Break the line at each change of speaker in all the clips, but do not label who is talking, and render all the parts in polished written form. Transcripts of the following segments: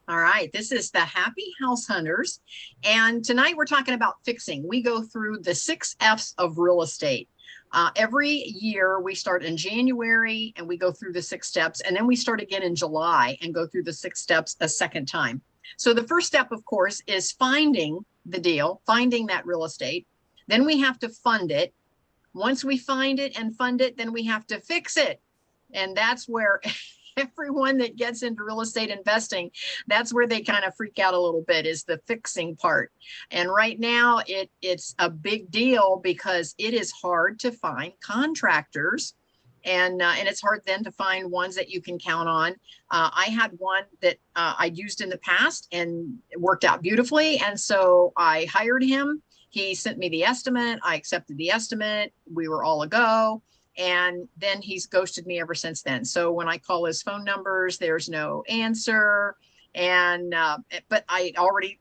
All right, this is the Happy House Hunters. And tonight we're talking about fixing. We go through the 6 F's of real estate. Every year we start in January and we go through the 6 steps, and then we start again in July and go through the 6 steps a second time. So the first step, of course, is finding the deal, finding that real estate. Then we have to fund it. Once we find it and fund it, then we have to fix it. And that's where everyone that gets into real estate investing, that's where they kind of freak out a little bit, is the fixing part. And right now it's a big deal because it is hard to find contractors. And it's hard then to find ones that you can count on. I had one that I used in the past and it worked out beautifully. And so I hired him. He sent me the estimate. I accepted the estimate. We were all a go. And then he's ghosted me ever since then. So when I call his phone numbers, there's no answer. And, but I already,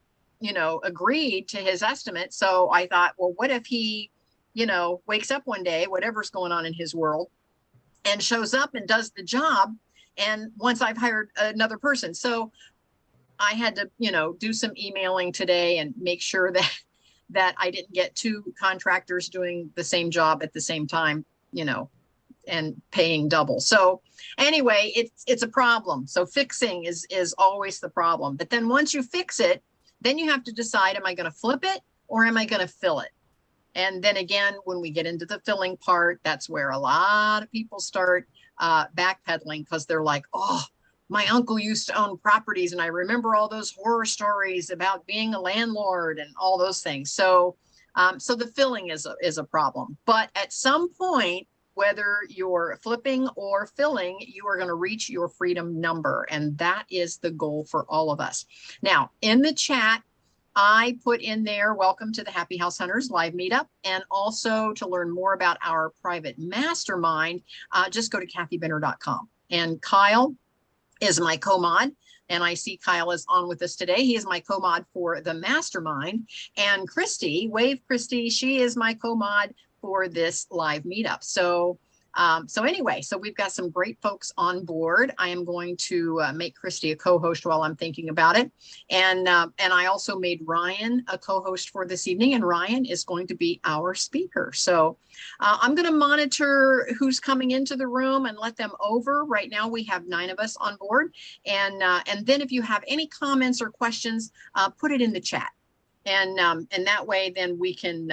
agreed to his estimate. So I thought, well, what if he, wakes up one day, whatever's going on in his world, and shows up and does the job. And once I've hired another person. So I had to, do some emailing today and make sure that I didn't get 2 contractors doing the same job at the same time, and paying double. So anyway, it's a problem. So fixing is always the problem. But then once you fix it, then you have to decide, am I going to flip it or am I going to fill it? And then again, when we get into the filling part, that's where a lot of people start backpedaling, because they're like, oh, my uncle used to own properties and I remember all those horror stories about being a landlord and all those things. So the filling is a problem. But at some point, whether you're flipping or filling, you are going to reach your freedom number. And that is the goal for all of us. Now, in the chat, I put in there, welcome to the Happy House Hunters live meetup. And also to learn more about our private mastermind, just go to kathybender.com. And Kyle is my co-mod. And I see Kyle is on with us today. He is my co-mod for the mastermind. And Christy, Wave Christy, she is my co-mod for this live meetup. So anyway, so we've got some great folks on board. I am going to make Christy a co-host while I'm thinking about it. And I also made Ryan a co-host for this evening, and Ryan is going to be our speaker. So I'm going to monitor who's coming into the room and let them over. Right now we have 9 of us on board. And then if you have any comments or questions, put it in the chat. And that way, then we can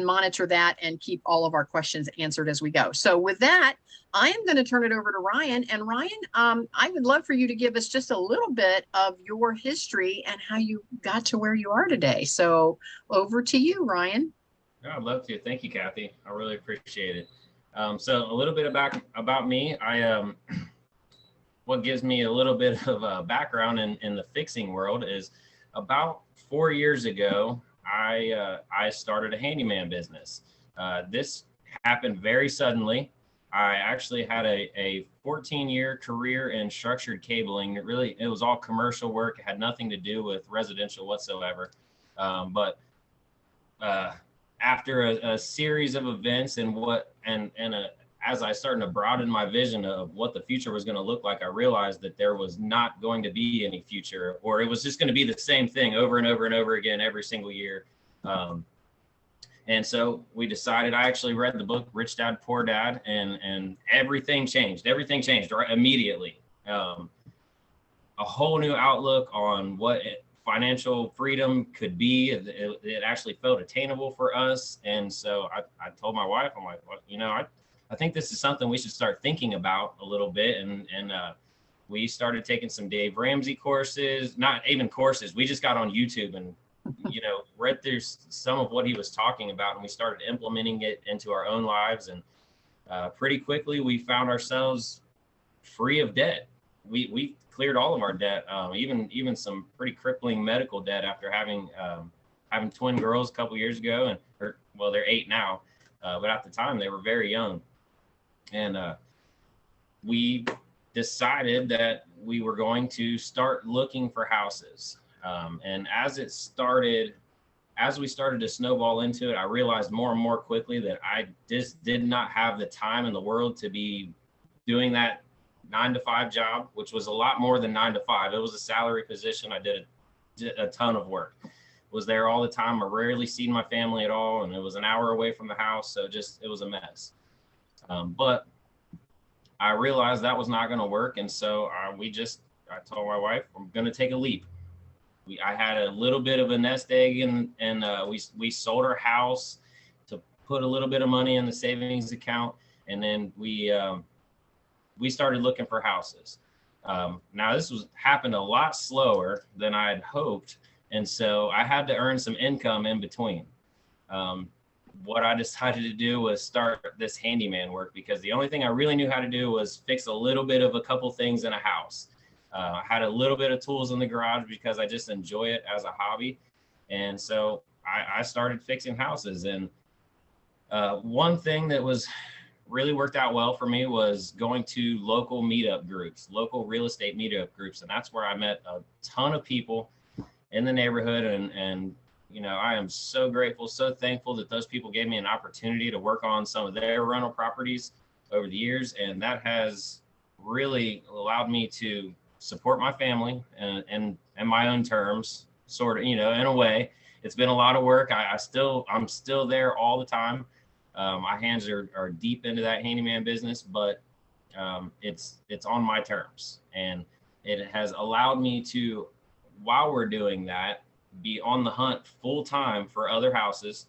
monitor that and keep all of our questions answered as we go. So with that, I am going to turn it over to Ryan. And Ryan, I would love for you to give us just a little bit of your history and how you got to where you are today. So over to you, Ryan.
Yeah, I'd love to. Thank you, Kathy. I really appreciate it. So a little bit about me. What gives me a little bit of a background in the fixing world is about 4 years ago, I started a handyman business. This happened very suddenly. I actually had a 14-year career in structured cabling. It was all commercial work. It had nothing to do with residential whatsoever. But after a series of events as I started to broaden my vision of what the future was going to look like, I realized that there was not going to be any future, or it was just going to be the same thing over and over and over again every single year. And so we decided, I actually read the book, Rich Dad, Poor Dad, and everything changed. Everything changed right immediately. A whole new outlook on what financial freedom could be. It actually felt attainable for us. And so I told my wife, I'm like, well, I think this is something we should start thinking about a little bit. And we started taking some Dave Ramsey courses, not even courses. We just got on YouTube and, read through some of what he was talking about, and we started implementing it into our own lives. And pretty quickly we found ourselves free of debt. We cleared all of our debt, even some pretty crippling medical debt after having twin girls a couple years ago, they're 8 now, but at the time they were very young. And we decided that we were going to start looking for houses. And as we started to snowball into it, I realized more and more quickly that I just did not have the time in the world to be doing that 9-to-5 job, which was a lot more than 9-to-5. It was a salary position. I did a ton of work. Was there all the time. I rarely seen my family at all, and it was an hour away from the house, so it was a mess. But I realized that was not going to work, and so I told my wife, I'm going to take a leap. I had a little bit of a nest egg, and we sold our house to put a little bit of money in the savings account, and then we started looking for houses. Now this happened a lot slower than I had hoped, and so I had to earn some income in between. What I decided to do was start this handyman work, because the only thing I really knew how to do was fix a little bit of a couple things in a house. I had a little bit of tools in the garage because I just enjoy it as a hobby. And so I started fixing houses. And one thing that really worked out well for me was going to local meetup groups, local real estate meetup groups. And that's where I met a ton of people in the neighborhood. And you know, I am so grateful, so thankful that those people gave me an opportunity to work on some of their rental properties over the years. And that has really allowed me to support my family and my own terms, sort of, you know, in a way. It's been a lot of work. I'm still there all the time. My hands are deep into that handyman business, but it's on my terms, and it has allowed me to, while we're doing that, be on the hunt full time for other houses.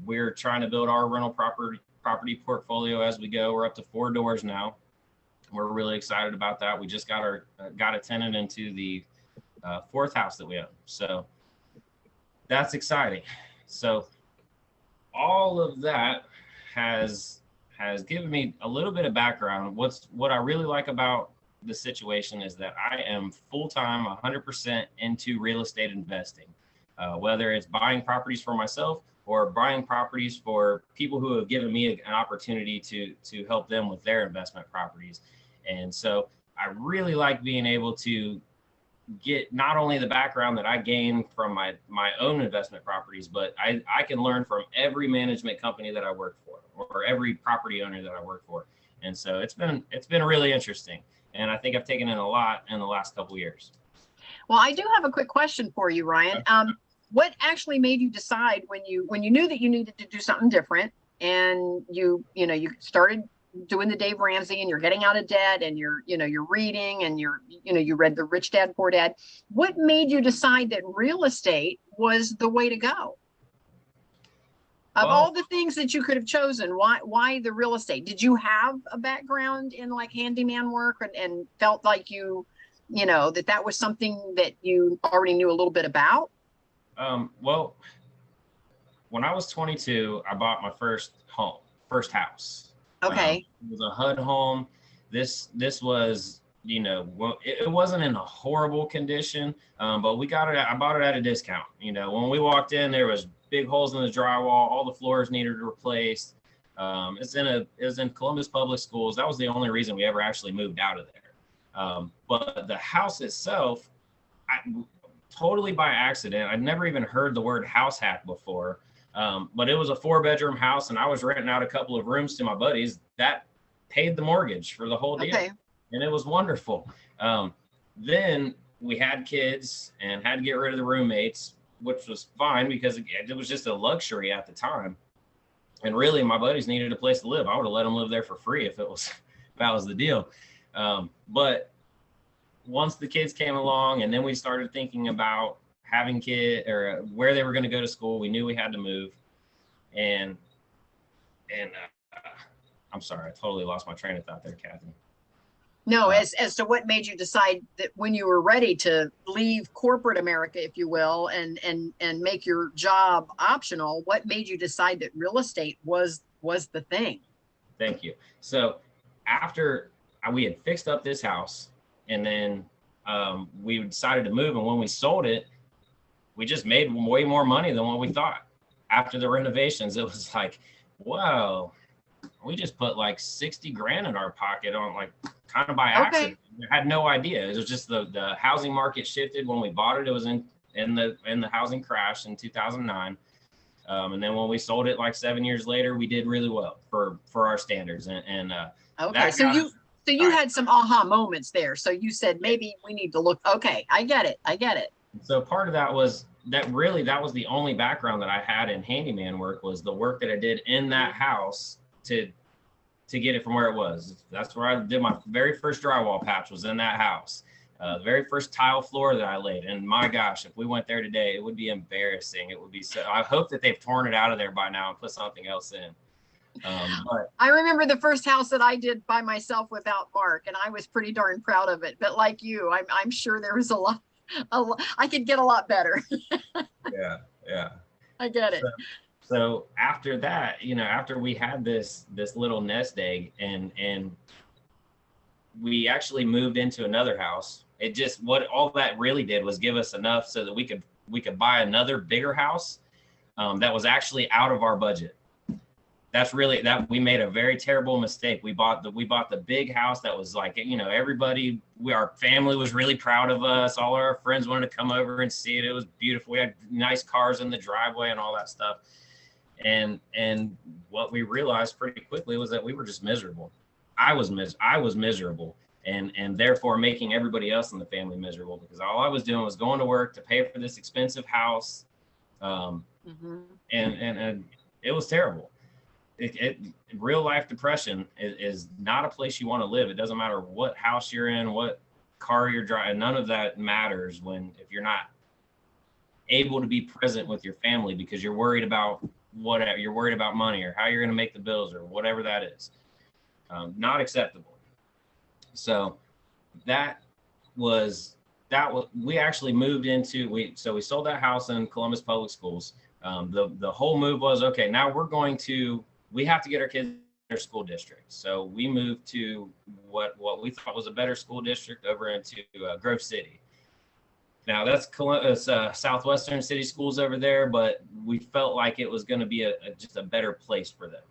We're trying to build our rental property portfolio as we go. We're up to 4 doors now. We're really excited about that. We just got a tenant into the 4th house that we own. So that's exciting. So all of that has given me a little bit of background. What I really like about the situation is that I am full-time, 100% into real estate investing, whether it's buying properties for myself or buying properties for people who have given me an opportunity to help them with their investment properties. And so I really like being able to get not only the background that I gain from my own investment properties, but I can learn from every management company that I work for, or every property owner that I work for. And so it's been really interesting. And I think I've taken in a lot in the last couple of years.
Well, I do have a quick question for you, Ryan. What actually made you decide when you knew that you needed to do something different, and you started doing the Dave Ramsey, and you're getting out of debt, and you're reading, and you read the Rich Dad Poor Dad. What made you decide that real estate was the way to go? Of all the things that you could have chosen, why the real estate? Did you have a background in like handyman work and felt like that was something that you already knew a little bit about?
Well, when I was 22, I bought my first house.
Okay.
It was a HUD home. This was, it wasn't in a horrible condition, but I bought it at a discount. When we walked in, there was big holes in the drywall. All the floors needed replaced. It was in Columbus Public Schools. That was the only reason we ever actually moved out of there. But the house itself, totally by accident, I'd never even heard the word house hack before. But it was a 4-bedroom house, and I was renting out a couple of rooms to my buddies. That paid the mortgage for the whole deal. Okay. And it was wonderful. Then we had kids and had to get rid of the roommates, which was fine because it was just a luxury at the time. And really, my buddies needed a place to live. I would have let them live there for free if that was the deal. But once the kids came along, and then we started thinking about having kids or where they were going to go to school, we knew we had to move. And I'm sorry, I totally lost my train of thought there, Kathy.
No, as to what made you decide that when you were ready to leave corporate America, if you will, and make your job optional, what made you decide that real estate was the thing?
Thank you. So after we had fixed up this house, and then we decided to move, and when we sold it, we just made way more money than what we thought. After the renovations, it was like, wow, we just put like 60 grand in our pocket on like kind of by accident. Okay. I had no idea. It was just the housing market shifted when we bought it. It was in the housing crash in 2009. And then when we sold it like 7 years later, we did really well for our standards. Okay.
So So you had some aha moments there. So you said, maybe we need to look. Okay, I get it. I get it.
So part of that was that was the only background that I had in handyman work, was the work that I did in that house to get it from where it was. That's where I did my very first drywall patch, was in that house. The very first tile floor that I laid. And my gosh, if we went there today, it would be embarrassing. It would be so, I hope that they've torn it out of there by now and put something else in. But
I remember the first house that I did by myself without Mark, and I was pretty darn proud of it. But like you, I'm sure there was a lot, I could get a lot better.
Yeah.
I get it.
So after that, after we had this little nest egg, and we actually moved into another house, it just, what all that really did was give us enough so that we could buy another bigger house that was actually out of our budget. That's really, that we made a very terrible mistake. We bought the big house that was like, everybody, our family was really proud of us. All our friends wanted to come over and see it. It was beautiful. We had nice cars in the driveway and all that stuff. And what we realized pretty quickly was that we were just miserable. I was miserable, and therefore making everybody else in the family miserable, because all I was doing was going to work to pay for this expensive house. And it was terrible. Real life depression is not a place you want to live. It doesn't matter what house you're in, what car you're driving. None of that matters if you're not able to be present with your family, because you're worried about whatever. You're worried about money or how you're going to make the bills or whatever that is. Not acceptable. So we actually moved into, we sold that house in Columbus Public Schools. The whole move was, okay, now we have to get our kids in their school district. So we moved to what we thought was a better school district, over into Grove City. Now that's Southwestern City Schools over there, but we felt like it was going to be just a better place for them.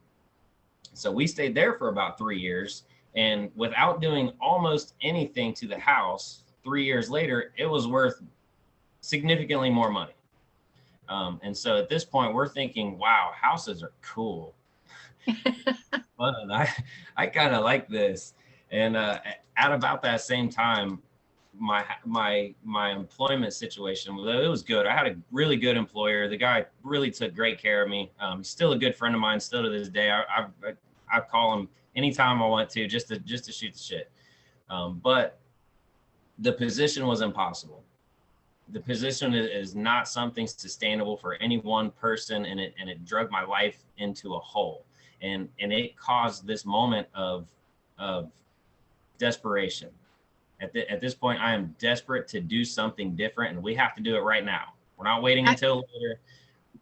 So we stayed there for about 3 years, and without doing almost anything to the house, 3 years later, it was worth significantly more money. And so at this point, we're thinking, wow, houses are cool. Fun. I kind of like this. And at about that same time, my employment situation, it was good. I had a really good employer. The guy really took great care of me. He's still a good friend of mine still to this day. I call him anytime I want to, just to shoot the shit. But the position was impossible. The position is not something sustainable for any one person, and it drug my life into a hole. And it caused this moment of desperation. At this point, I am desperate to do something different, and we have to do it right now. We're not waiting until later.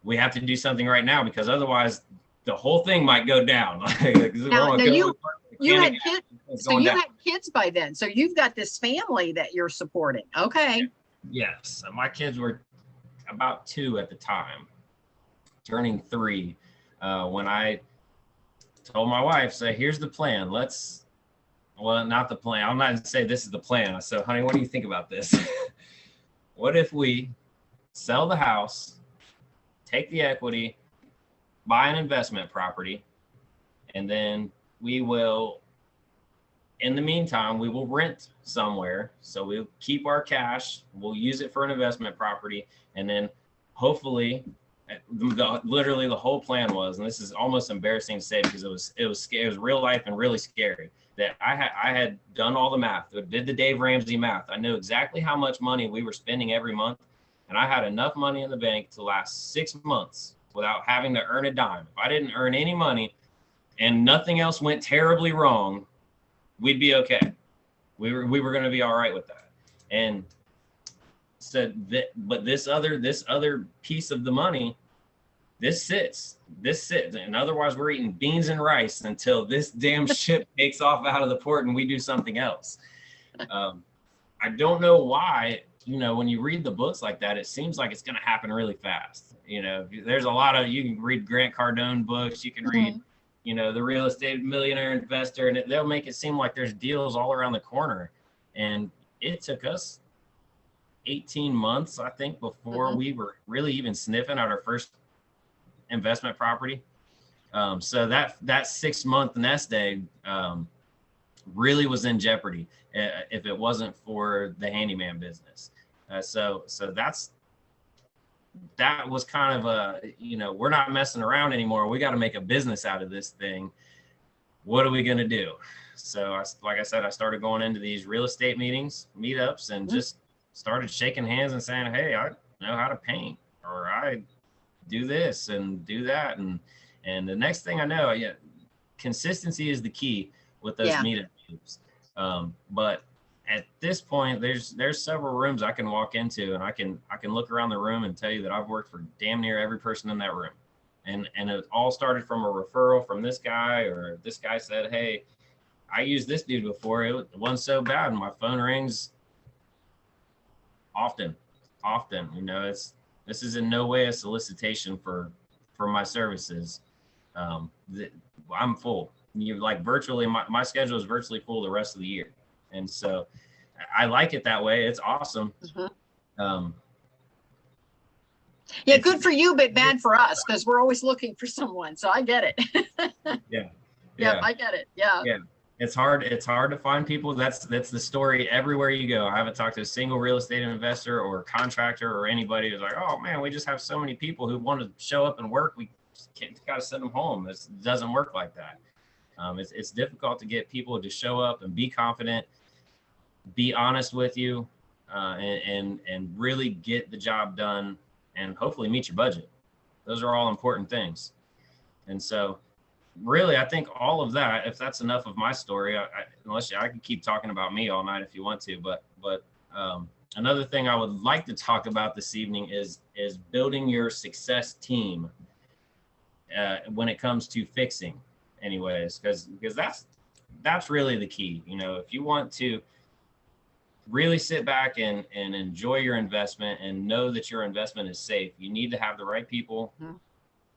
We have to do something right now, because otherwise the whole thing might go down.
Now you had kids, so you had kids by then. So you've got this family that you're supporting. Okay.
Yes, my kids were about 2 at the time, turning 3, when I told my wife, "Say, here's the plan. Well, not the plan. I'm not going to say this is the plan." I said, "Honey, what do you think about this? What if we sell the house, take the equity, buy an investment property, and then we will, in the meantime, we will rent somewhere. So we'll keep our cash, we'll use it for an investment property, and then hopefully," literally the whole plan was, and this is almost embarrassing to say because it was real life and really scary, that I had done all the math, did the Dave Ramsey math. I knew exactly how much money we were spending every month, and I had enough money in the bank to last 6 months without having to earn a dime. If I didn't earn any money and nothing else went terribly wrong, we'd be okay. We were going to be all right with that. And so but this other piece of the money, this sits, and otherwise we're eating beans and rice until this damn ship takes off out of the port and we do something else. I don't know why, when you read the books like that, it seems like it's going to happen really fast. There's a lot of, you can read Grant Cardone books, you can read, the Real Estate Millionaire Investor, and they'll make it seem like there's deals all around the corner. And it took us 18 months, I think, before we were really even sniffing at our first investment property. So that 6-month nest egg really was in jeopardy if it wasn't for the handyman business. So that was kind of a, we're not messing around anymore. We got to make a business out of this thing. What are we going to do? So like I said, I started going into these real estate meetups, and just started shaking hands and saying, hey, I know how to paint, or I do this and do that. And the next thing I know, consistency is the key with those meetups. But at this point, there's several rooms I can walk into, and I can look around the room and tell you that I've worked for damn near every person in that room. And it all started from a referral from this guy, or this guy said, hey, I used this dude before. It wasn't so bad. And my phone rings often. This is in no way a solicitation for my services. I'm full. Virtually, my schedule is virtually full the rest of the year. And so I like it that way. It's awesome.
Good for you, but bad for us, because we're always looking for someone. So I get it. Yeah, I get it. Yeah.
It's hard to find people. That's the story everywhere you go. I haven't talked to a single real estate investor or contractor or anybody who's like, oh man, we just have so many people who want to show up and work. We got to send them home. It doesn't work like that. It's difficult to get people to show up and be confident, be honest with you, and really get the job done, and hopefully meet your budget. Those are all important things. And so really, I think all of that, if that's enough of my story, unless I can keep talking about me all night if you want to, but another thing I would like to talk about this evening is building your success team when it comes to fixing, anyways, because that's really the key. If you want to really sit back and enjoy your investment and know that your investment is safe, you need to have the right people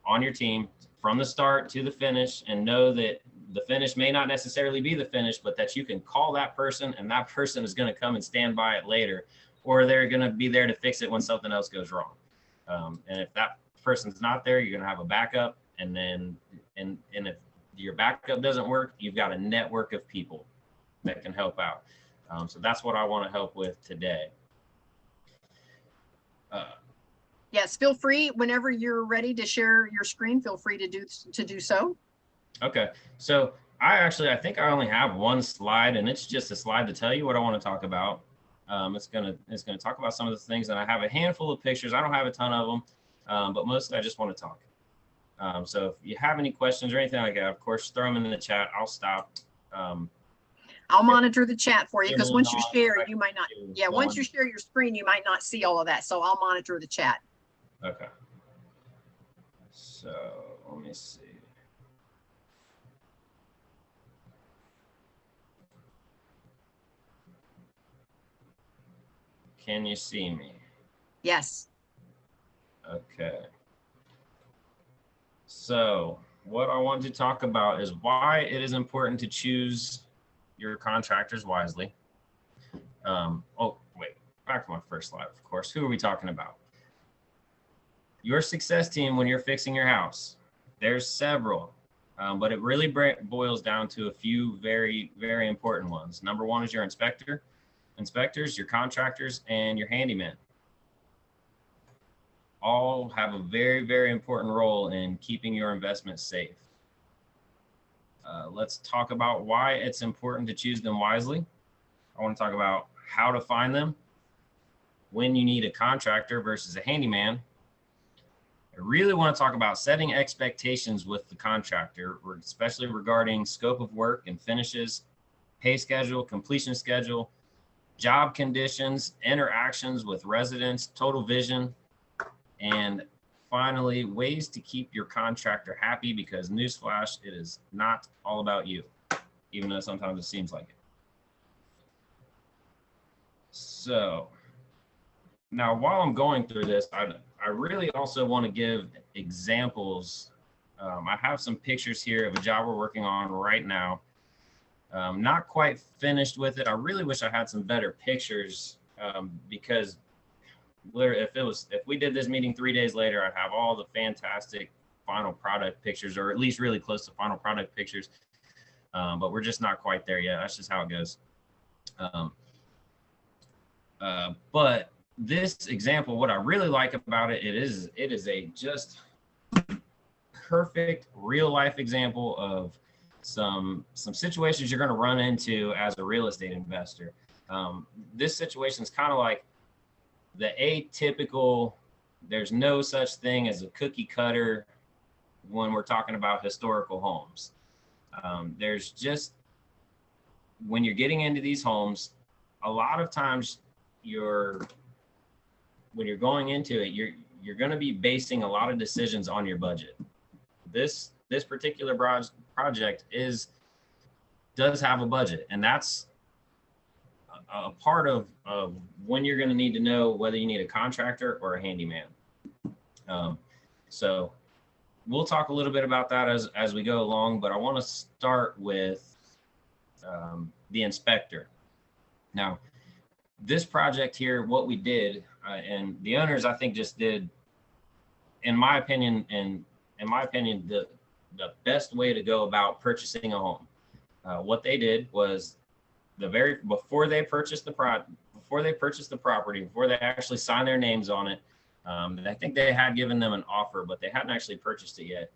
on your team from the start to the finish, and know that the finish may not necessarily be the finish, but that you can call that person, and that person is going to come and stand by it later, or they're going to be there to fix it when something else goes wrong. And if that person's not there, you're going to have a backup. And then, and if your backup doesn't work, you've got a network of people that can help out. So that's what I want to help with today.
Yes, feel free whenever you're ready to share your screen. Feel free to do so. Okay,
so I think I only have one slide, and it's just a slide to tell you what I want to talk about. It's gonna talk about some of the things, and I have a handful of pictures. I don't have a ton of them, but mostly I just want to talk. So if you have any questions or anything like that, of course, throw them in the chat. I'll stop.
I'll monitor the chat for you, because once you share, you might not. Yeah, once you share your screen, you might not see all of that. So I'll monitor the chat.
Okay. So let me see. Can you see me?
Yes.
Okay. So what I want to talk about is why it is important to choose your contractors wisely. Oh, wait, back to my first slide, of course. Who are we talking about? Your success team when you're fixing your house. There's several, but it really boils down to a few very, very important ones. Number one is your inspectors, your contractors, and your handyman. All have a very, very important role in keeping your investment safe. Let's talk about why it's important to choose them wisely. I want to talk about how to find them, when you need a contractor versus a handyman. I really want to talk about setting expectations with the contractor, especially regarding scope of work and finishes, pay schedule, completion schedule, job conditions, interactions with residents, total vision, and finally, ways to keep your contractor happy, because newsflash, it is not all about you, even though sometimes it seems like it. So now, while I'm going through this, I really also want to give examples. I have some pictures here of a job we're working on right now. Not quite finished with it. I really wish I had some better pictures, because if we did this meeting 3 days later, I'd have all the fantastic final product pictures, or at least really close to final product pictures. but we're just not quite there yet. That's just how it goes. But this example, what I really like about it, it is a just perfect real life example of some situations you're going to run into as a real estate investor. This situation is kind of like the atypical. There's no such thing as a cookie cutter when we're talking about historical homes. There's just, when you're getting into these homes, a lot of times when you're going into it, you're going to be basing a lot of decisions on your budget. This particular project does have a budget, and that's a part of when you're going to need to know whether you need a contractor or a handyman. So we'll talk a little bit about that as we go along, but I want to start with the inspector. Now, this project here, what we did, and the owners, I think, just did, in my opinion, the best way to go about purchasing a home. What they did was before they purchased the property, before they actually signed their names on it, I think they had given them an offer, but they hadn't actually purchased it yet.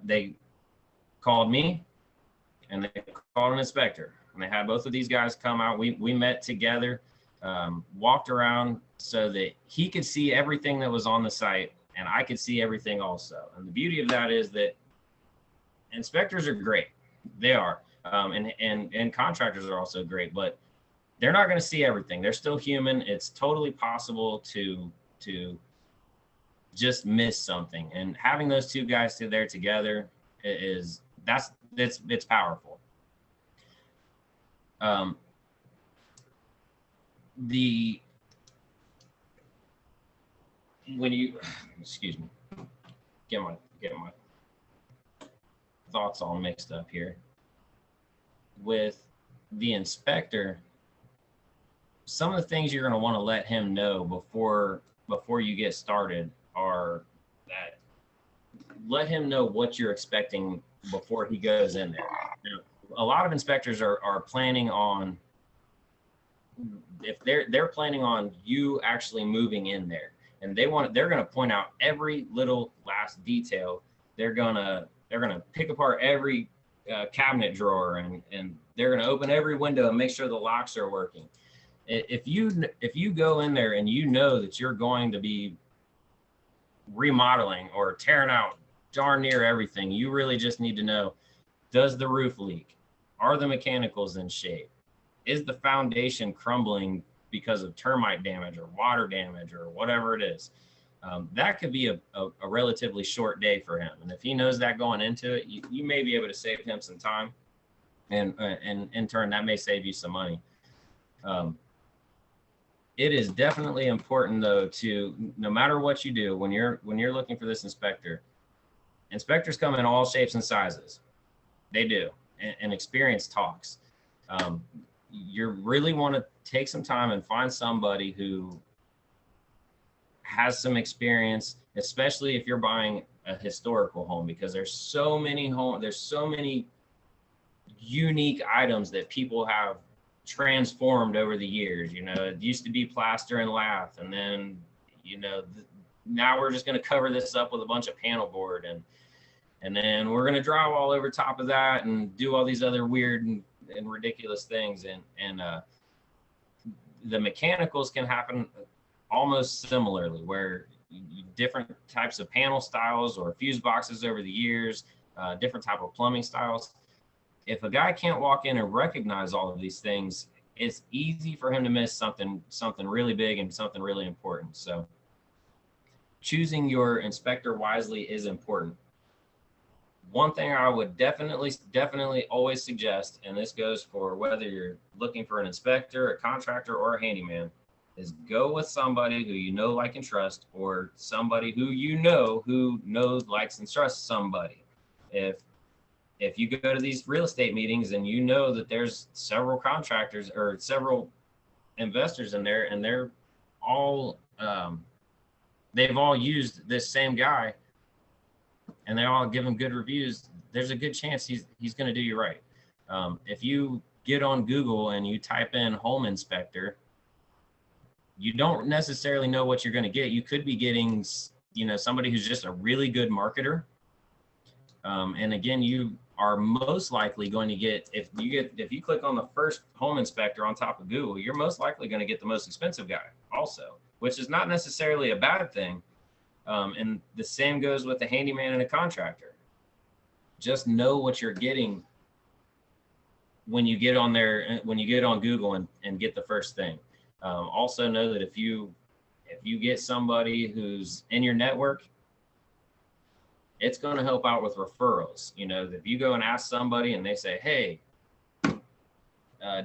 They called me and they called an inspector, and they had both of these guys come out. We met together, walked around so that he could see everything that was on the site and I could see everything also. And the beauty of that is that inspectors are great. They are. And contractors are also great, but they're not going to see everything. They're still human. It's totally possible to just miss something. And having those two guys there together it's powerful. Excuse me, get my thoughts all mixed up here. With the inspector, some of the things you're going to want to let him know before you get started are that let him know what you're expecting before he goes in there. Now, a lot of inspectors are planning on, if they're planning on you actually moving in there, and they're going to point out every little last detail. They're going to pick apart every cabinet drawer, and they're going to open every window and make sure the locks are working. If you go in there and you know that you're going to be remodeling or tearing out darn near everything, you really just need to know, does the roof leak? Are the mechanicals in shape? Is the foundation crumbling because of termite damage or water damage or whatever it is? That could be a relatively short day for him. And if he knows that going into it, you may be able to save him some time, and in turn, that may save you some money. It is definitely important, though, to, no matter what you do, when you're looking for this inspector, inspectors come in all shapes and sizes. They do, and experience talks. You really want to take some time and find somebody who has some experience, especially if you're buying a historical home, because there's so many unique items that people have transformed over the years. You know, it used to be plaster and lath, and then, you know, now we're just going to cover this up with a bunch of panel board, and then we're going to drywall over top of that and do all these other weird and ridiculous things. And the mechanicals can happen almost similarly, where different types of panel styles or fuse boxes over the years, different type of plumbing styles. If a guy can't walk in and recognize all of these things, it's easy for him to miss something really big and something really important. So choosing your inspector wisely is important. One thing I would definitely always suggest, and this goes for whether you're looking for an inspector, a contractor, or a handyman, is go with somebody who you know, like, and trust, or somebody who you know who knows, likes, and trusts somebody. If you go to these real estate meetings and you know that there's several contractors or several investors in there, and they're all they've all used this same guy, and they all give him good reviews, there's a good chance he's going to do you right. If you get on Google and you type in home inspector, you don't necessarily know what you're going to get. You could be getting, somebody who's just a really good marketer. And again, you are most likely going to get, if you click on the first home inspector on top of Google, you're most likely going to get the most expensive guy also, which is not necessarily a bad thing. And the same goes with the handyman and a contractor. Just know what you're getting when you get on there, when you get on Google and get the first thing. Also know that if you get somebody who's in your network, it's going to help out with referrals. If you go and ask somebody and they say, hey, do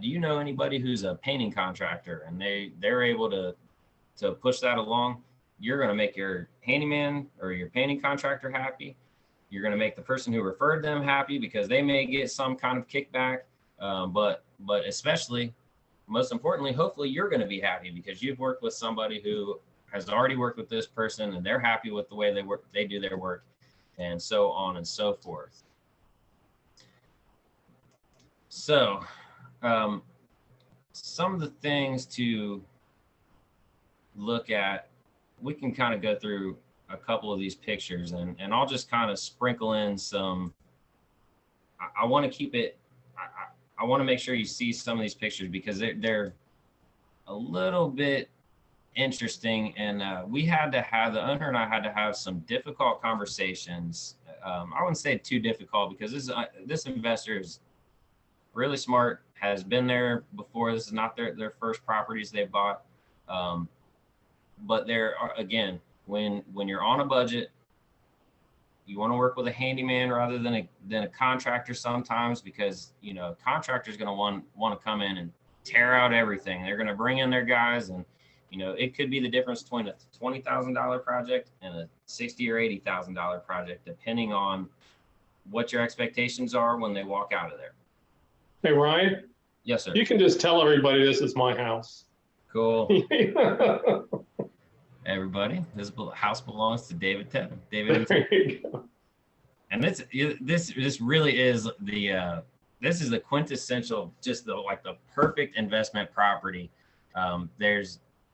you know anybody who's a painting contractor? And they're able to push that along, you're going to make your handyman or your painting contractor happy. You're going to make the person who referred them happy because they may get some kind of kickback. But especially, most importantly, hopefully you're going to be happy because you've worked with somebody who has already worked with this person and they're happy with the way they do their work, and so on and so forth. So some of the things to look at, we can kind of go through a couple of these pictures, and I'll just kind of sprinkle in some. I want to keep it, I want to make sure you see some of these pictures because they're a little bit interesting, and the owner and I had to have some difficult conversations. I wouldn't say too difficult because this investor is really smart, has been there before. This is not their first properties they bought. But there are, again, when you're on a budget, you want to work with a handyman rather than a contractor sometimes, because a contractor is going to want to come in and tear out everything. They're going to bring in their guys, and it could be the difference between a $20,000 project and a $60,000 or $80,000 project, depending on what your expectations are when they walk out of there.
Hey, Ryan?
Yes, sir.
You can just tell everybody this is my house.
Cool. Everybody, this house belongs to David Tevin.
There you go.
And this really is this is the quintessential, just the perfect investment property.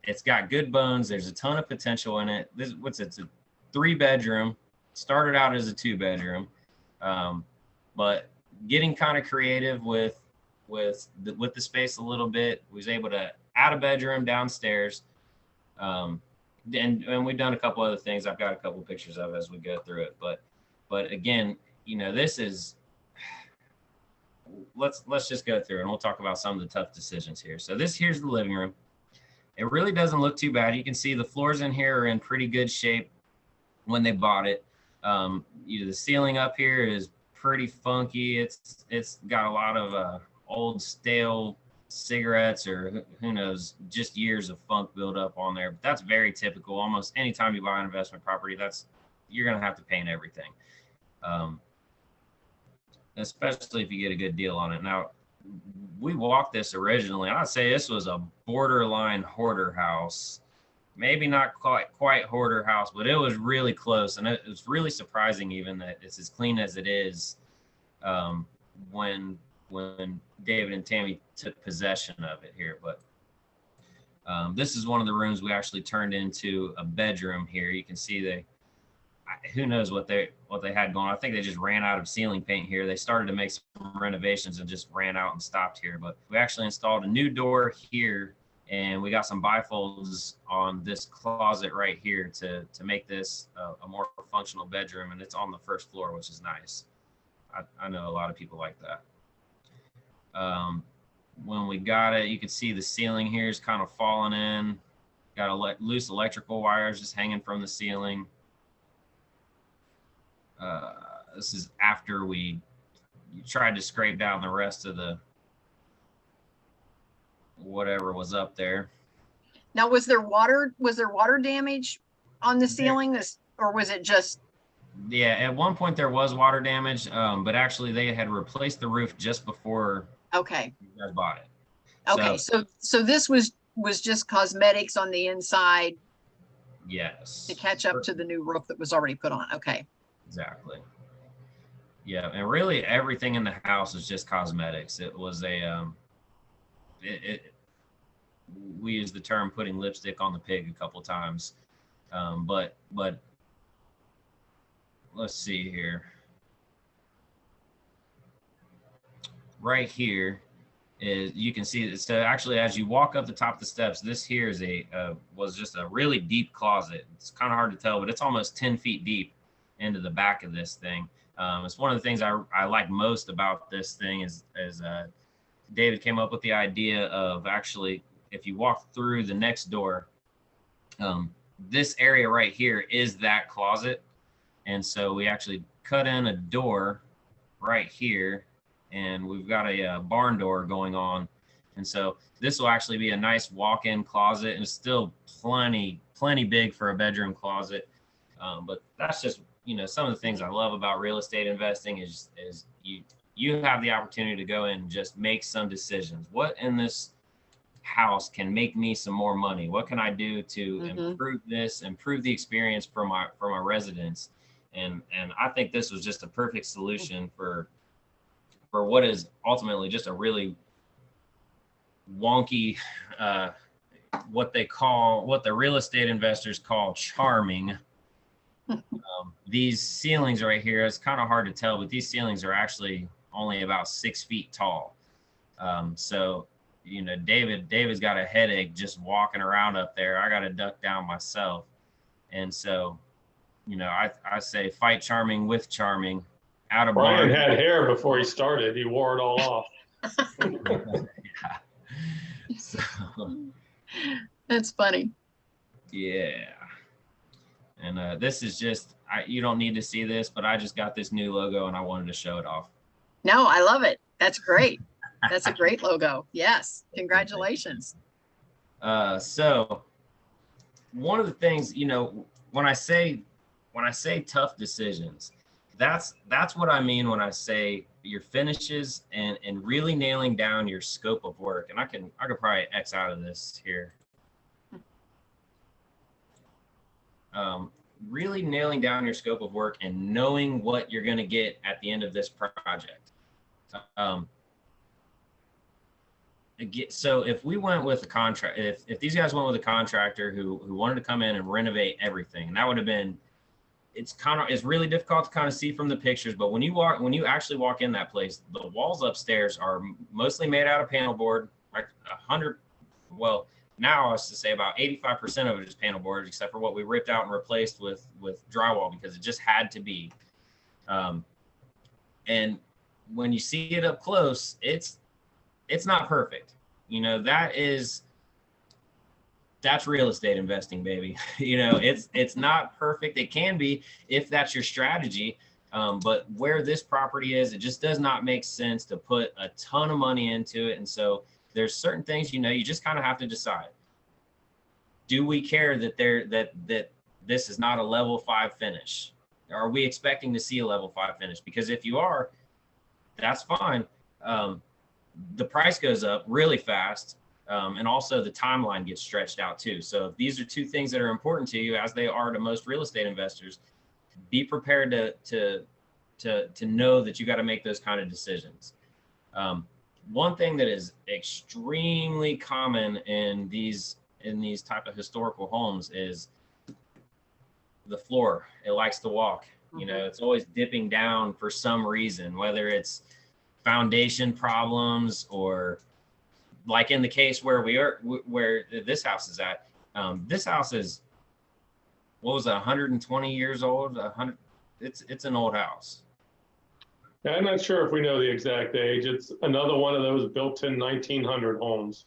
It's got good bones. There's a ton of potential in it. It's a 3-bedroom, started out as a 2-bedroom, but getting kind of creative with the space a little bit. We was able to add a bedroom downstairs. And we've done a couple other things. I've got a couple pictures of as we go through it, but again, this is, let's just go through and we'll talk about some of the tough decisions here. So here's the living room. It really doesn't look too bad. You can see the floors in here are in pretty good shape when they bought it. The ceiling up here is pretty funky. It's got a lot of old stale cigarettes, or who knows, just years of funk build up on there. But that's very typical. Almost anytime you buy an investment property, you're going to have to paint everything, especially if you get a good deal on it. Now, we walked this originally. I'd say this was a borderline hoarder house. Maybe not quite hoarder house, but it was really close. And it was really surprising even that it's as clean as it is when David and Tammy took possession of it here. But this is one of the rooms we actually turned into a bedroom here. You can see who knows what they had going on. I think they just ran out of ceiling paint here. They started to make some renovations and just ran out and stopped here. But we actually installed a new door here, and we got some bifolds on this closet right here to make this a more functional bedroom. And it's on the first floor, which is nice. I know a lot of people like that. When we got it, you can see the ceiling here is kind of falling in. Got loose electrical wires just hanging from the ceiling. This is after you tried to scrape down the rest of the whatever was up there.
Now, was there water damage on the ceiling, or was it just?
Yeah, at one point there was water damage, but actually they had replaced the roof just before you guys bought it.
Okay, so this was just cosmetics on the inside.
Yes.
To catch up to the new roof that was already put on. Okay.
Exactly. Yeah, and really everything in the house was just cosmetics. It was it we used the term putting lipstick on the pig a couple times. But let's see here. Right here is, you can see, so actually as you walk up the top of the steps, this here is was just a really deep closet. It's kind of hard to tell, but it's almost 10 feet deep into the back of this thing. It's one of the things I like most about this thing is David came up with the idea of, actually, if you walk through the next door, this area right here is that closet. And so we actually cut in a door right here, and we've got a barn door going on. And so this will actually be a nice walk-in closet, and it's still plenty big for a bedroom closet. But that's just, some of the things I love about real estate investing is you have the opportunity to go in and just make some decisions. What in this house can make me some more money? What can I do to improve the experience for my residents? And I think this was just a perfect solution for what is ultimately just a really wonky, what the real estate investors call charming. These ceilings right here, it's kind of hard to tell, but these ceilings are actually only about 6 feet tall. So, David's got a headache just walking around up there. I got to duck down myself. And so, I say fight charming with charming. Out of
Ryan
barn.
had hair before he started. He wore it all off.
Yeah. So,
That's funny.
yeah. And this is just, you don't need to see this, but I just got this new logo and I wanted to show it off.
No, I love it. That's great. That's a great logo. Yes. Congratulations.
So one of the things, when I say tough decisions, that's what I mean when I say your finishes and really nailing down your scope of work. And I could probably X out of this here. Really nailing down your scope of work and knowing what you're going to get at the end of this project. So if we went with a contract, if these guys went with a contractor who wanted to come in and renovate everything, and that would have been, it's really difficult to kind of see from the pictures, but when you actually walk in that place, the walls upstairs are mostly made out of panel board, like now I was to say about 85% of it is panel board, except for what we ripped out and replaced with drywall because it just had to be. And when you see it up close, it's not perfect. That's real estate investing, baby. It's not perfect. It can be if that's your strategy. But where this property is, it just does not make sense to put a ton of money into it. And so there's certain things, you just kind of have to decide. Do we care that this is not a level 5 finish? Are we expecting to see a level 5 finish? Because if you are, that's fine. The price goes up really fast. And also the timeline gets stretched out too. So if these are two things that are important to you, as they are to most real estate investors, be prepared to know that you got to make those kind of decisions. One thing that is extremely common in these type of historical homes is the floor. It likes to walk. It's always dipping down for some reason, whether it's foundation problems or, like in the case where where this house is at. This house is, what was it, 120 years old? It's an old house.
Yeah, I'm not sure if we know the exact age. It's another one of those built-in 1900 homes.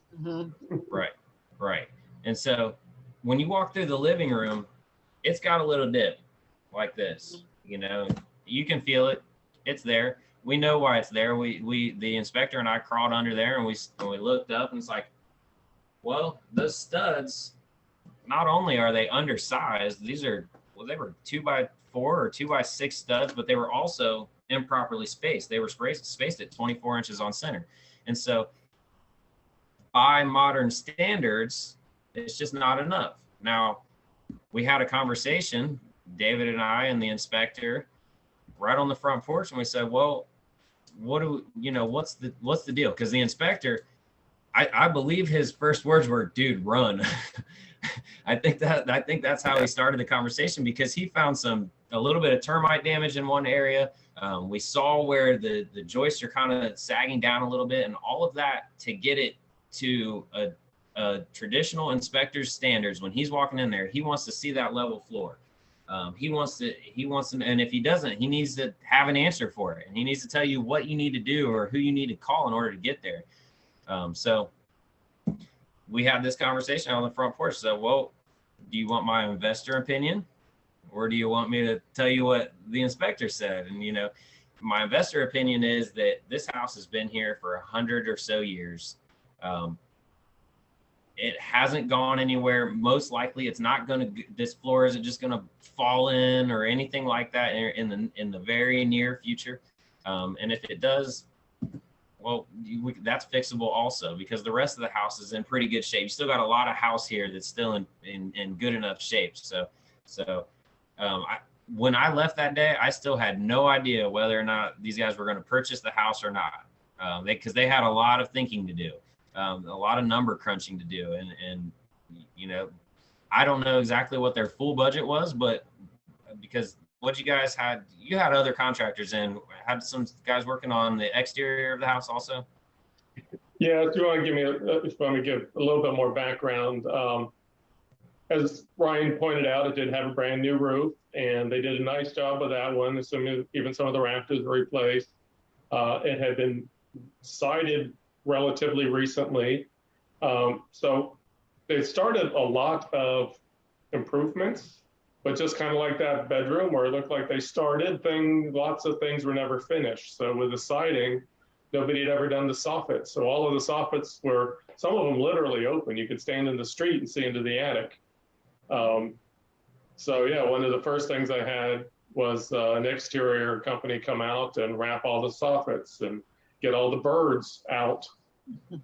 Right. And so when you walk through the living room, it's got a little dip like this. You can feel it. It's there. We know why it's there. The inspector and I crawled under there and we looked up, and it's like, well, those studs, not only are they undersized, they were 2x4 or 2x6 studs, but they were also improperly spaced. They were spaced at 24 inches on center. And so by modern standards, it's just not enough. Now, we had a conversation, David and I and the inspector, right on the front porch, and we said, well, what do we, what's the deal? Because the inspector, I believe his first words were, dude, run. I think that's how he started the conversation, because he found a little bit of termite damage in one area. We saw where the joists are kind of sagging down a little bit, and all of that to get it to a traditional inspector's standards. When he's walking in there, he wants to see that level floor. He wants to, and if he doesn't, he needs to have an answer for it, and he needs to tell you what you need to do or who you need to call in order to get there. So we had this conversation on the front porch. So, well, do you want my investor opinion, or do you want me to tell you what the inspector said? And, my investor opinion is that this house has been here for 100 or so years. It hasn't gone anywhere. Most likely it's not going to, this floor isn't just going to fall in or anything like that in the very near future. And if it does, well, that's fixable also, because the rest of the house is in pretty good shape. You still got a lot of house here that's still in good enough shape. So when I left that day, I still had no idea whether or not these guys were going to purchase the house or not, because they had a lot of thinking to do, a lot of number crunching to do. And I don't know exactly what their full budget was, but because what you guys had other contractors in, had some guys working on the exterior of the house also.
Yeah, if you want to give a little bit more background, as Ryan pointed out, it did have a brand new roof, and they did a nice job of that one, assuming even some of the rafters were replaced. It had been sided relatively recently. So they started a lot of improvements, but just kind of like that bedroom where it looked like they started lots of things were never finished. So with the siding, nobody had ever done the soffits. So all of the soffits were, some of them literally open. You could stand in the street and see into the attic. So yeah, one of the first things I had was an exterior company come out and wrap all the soffits and get all the birds out.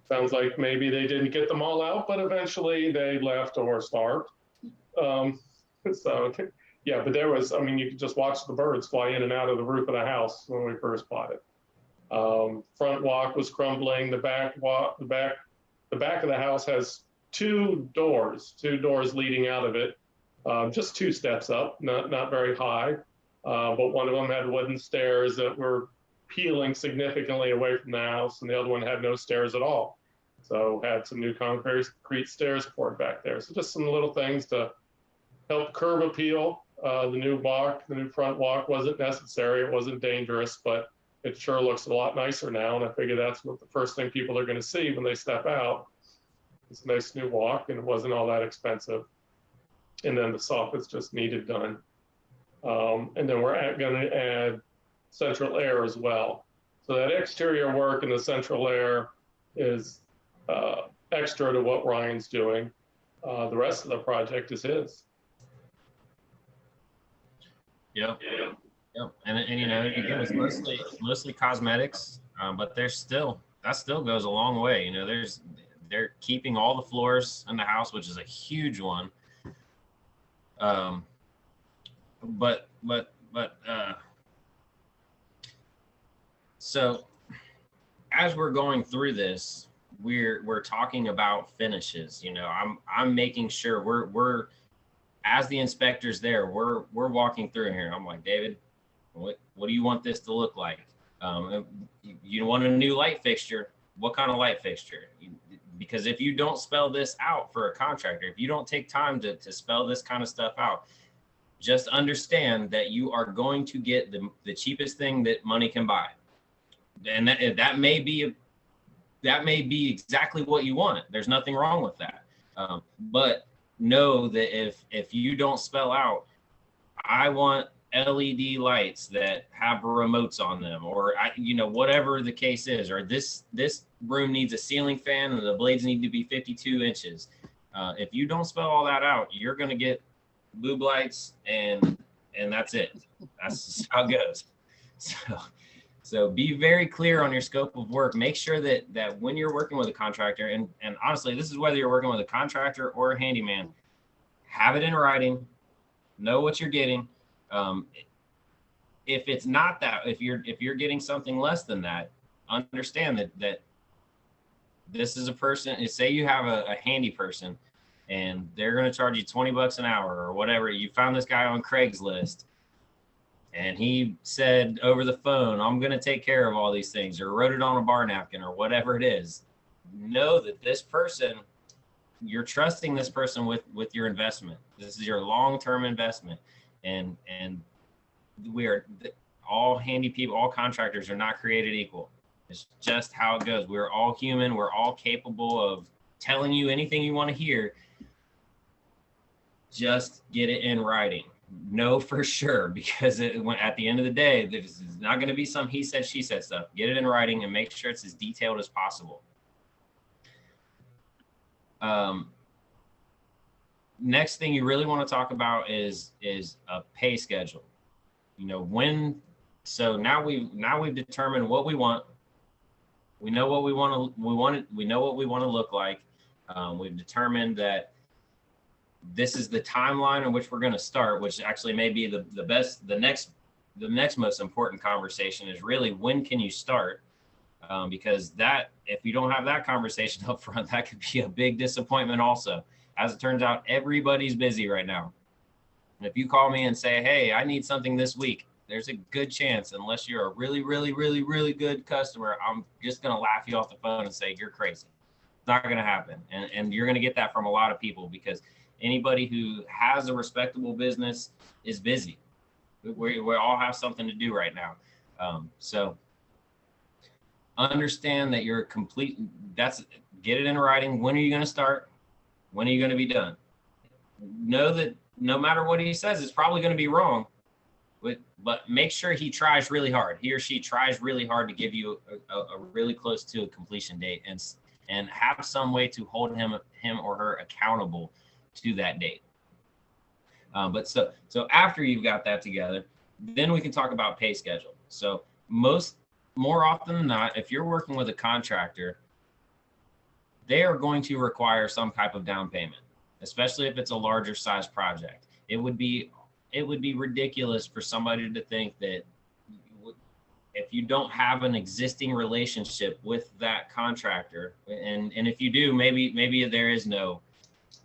Sounds like maybe they didn't get them all out, but eventually they left or starved. So yeah, but you could just watch the birds fly in and out of the roof of the house when we first bought it. Front walk was crumbling. The back of the house has two doors leading out of it, just 2 steps up, not very high, but one of them had wooden stairs that were peeling significantly away from the house, and the other one had no stairs at all. So had some new concrete stairs poured back there. So just some little things to help curb appeal. The new front walk wasn't necessary. It wasn't dangerous, but it sure looks a lot nicer now. And I figure that's what the first thing people are going to see when they step out. It's a nice new walk, and it wasn't all that expensive. And then the soffits just needed done. And then we're going to add central air as well. So that exterior work and the central air is extra to what Ryan's doing. The rest of the project is his.
Yep. And again, it's mostly cosmetics, but that still goes a long way. They're keeping all the floors in the house, which is a huge one. So as we're going through this, we're talking about finishes. I'm making sure we're as the inspectors there, we're walking through here. I'm like, David, what do you want this to look like? You want a new light fixture? What kind of light fixture? Because if you don't spell this out for a contractor, if you don't take time to spell this kind of stuff out, just understand that you are going to get the cheapest thing that money can buy. And that may be exactly what you want. There's nothing wrong with that. But know that if you don't spell out, I want LED lights that have remotes on them, or whatever the case is, or this room needs a ceiling fan and the blades need to be 52 inches. If you don't spell all that out, you're going to get boob lights and that's it. That's just how it goes. So be very clear on your scope of work. Make sure that when you're working with a contractor, and honestly, this is whether you're working with a contractor or a handyman, have it in writing, know what you're getting. if it's not that, if you're getting something less than that, understand that this is a person, say you have a handy person and they're going to charge you 20 bucks an hour or whatever. You found this guy on Craigslist and he said over the phone, I'm going to take care of all these things, or wrote it on a bar napkin or whatever it is. Know that this person, you're trusting this person with your investment. This is your long-term investment. And we are all handy people, all contractors are not created equal. It's just how it goes. We're all human. We're all capable of telling you anything you want to hear. Just get it in writing. Know for sure, because at the end of the day, this is not going to be some he said, she said stuff. Get it in writing and make sure it's as detailed as possible. Next thing you really want to talk about is a pay schedule. You know, so now we've determined what we want. We know what we want to, we know what we want to look like. We've determined that this is the timeline in which we're going to start, which actually may be the next most important conversation is really, when can you start? Because that, if you don't have that conversation up front, that could be a big disappointment also. As it turns out, everybody's busy right now. And if you call me and say, hey, I need something this week, there's a good chance, unless you're a really, really, really, really good customer, I'm just going to laugh you off the phone and say, you're crazy. It's not going to happen. And you're going to get that from a lot of people, because anybody who has a respectable business is busy. We all have something to do right now. So understand that you're complete. Get it in writing. When are you going to start? When are you going to be done? Know that no matter what he says, it's probably going to be wrong, but make sure he tries really hard. He or she tries really hard to give you a really close to a completion date, and have some way to hold him or her accountable to that date. But so after you've got that together, then we can talk about pay schedule. So more often than not, if you're working with a contractor, they are going to require some type of down payment, especially if it's a larger size project. It would be ridiculous for somebody to think that if you don't have an existing relationship with that contractor, and if you do, maybe there is no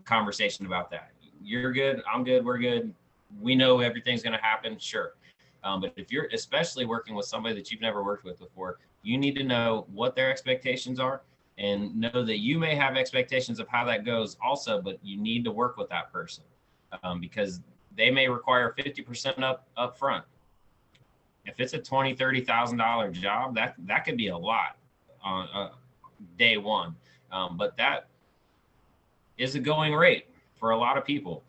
conversation about that. You're good, I'm good, we're good. We know everything's going to happen, sure. But if you're especially working with somebody that you've never worked with before, you need to know what their expectations are, and know that you may have expectations of how that goes also, but you need to work with that person, because they may require 50% up front. If it's a $20,000, $30,000 job, that could be a lot on day one. But that is a going rate for a lot of people.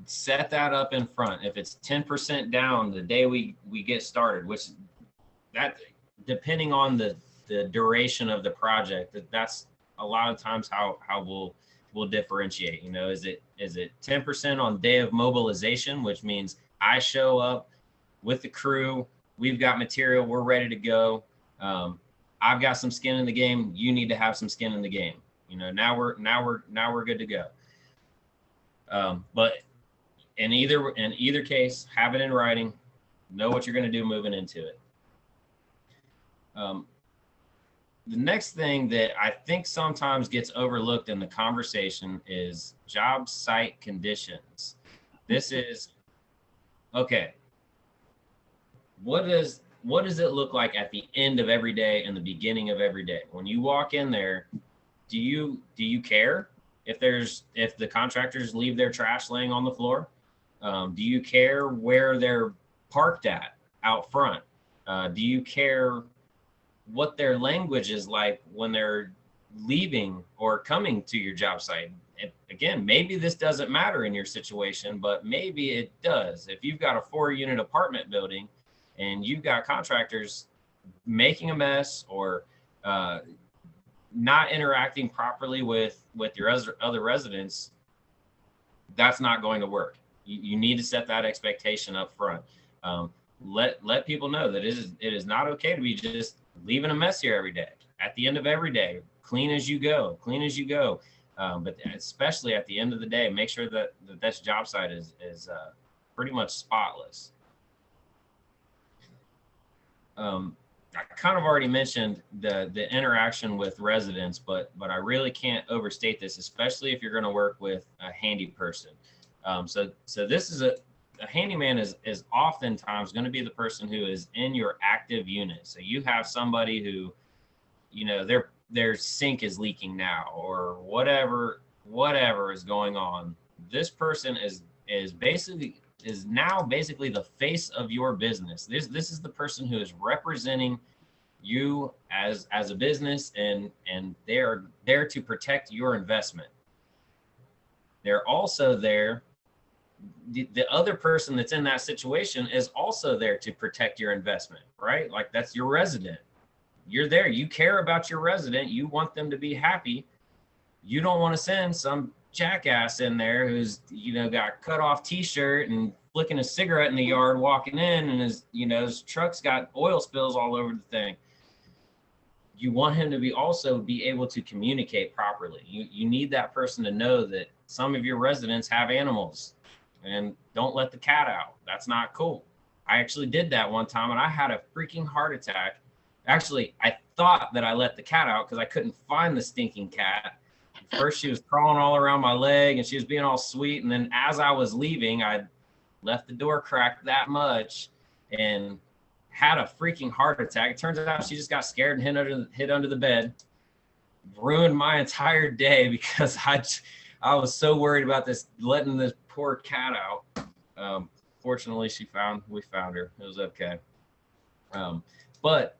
Set that up in front. If it's 10% down the day we get started, which that, depending on the duration of the project, that's a lot of times how we'll differentiate. You know, is it 10% on day of mobilization, which means I show up with the crew, we've got material, we're ready to go. I've got some skin in the game. You need to have some skin in the game. You know, now we're good to go. But in either case, have it in writing. Know what you're going to do moving into it. The next thing that I think sometimes gets overlooked in the conversation is job site conditions. This is, okay, what does it look like at the end of every day and the beginning of every day? When you walk in there, do you care if the contractors leave their trash laying on the floor? Do you care where they're parked at out front? Do you care what their language is like when they're leaving or coming to your job site? And again, maybe this doesn't matter in your situation, but maybe it does. If you've got a 4-unit apartment building and you've got contractors making a mess or not interacting properly with your other residents, that's not going to work. You need to set that expectation up front. Let people know that it is not okay to be just leaving a mess here every day. At the end of every day, clean as you go. But especially at the end of the day, make sure that this job site is pretty much spotless. I kind of already mentioned the interaction with residents, but I really can't overstate this, especially if you're going to work with a handy person. So this is a handyman is oftentimes going to be the person who is in your active unit. So you have somebody who, you know, their sink is leaking now, or whatever is going on. This person is now basically the face of your business. This is the person who is representing you as a business, and they're there to protect your investment. They're also there. The other person that's in that situation is also there to protect your investment, right? Like, that's your resident. You're there. You care about your resident. You want them to be happy. You don't want to send some jackass in there who's, you know, got cut off t-shirt and flicking a cigarette in the yard, walking in, and his truck's got oil spills all over the thing. You want him to be able to communicate properly. You need that person to know that some of your residents have animals, and don't let the cat out. That's not cool. I actually did that one time, and I had a freaking heart attack. Actually, I thought that I let the cat out because I couldn't find the stinking cat. First, she was crawling all around my leg, and she was being all sweet. And then as I was leaving, I left the door cracked that much and had a freaking heart attack. It turns out she just got scared and hid under the bed. Ruined my entire day because I was so worried about letting this poor cat out. Fortunately, we found her. It was okay. But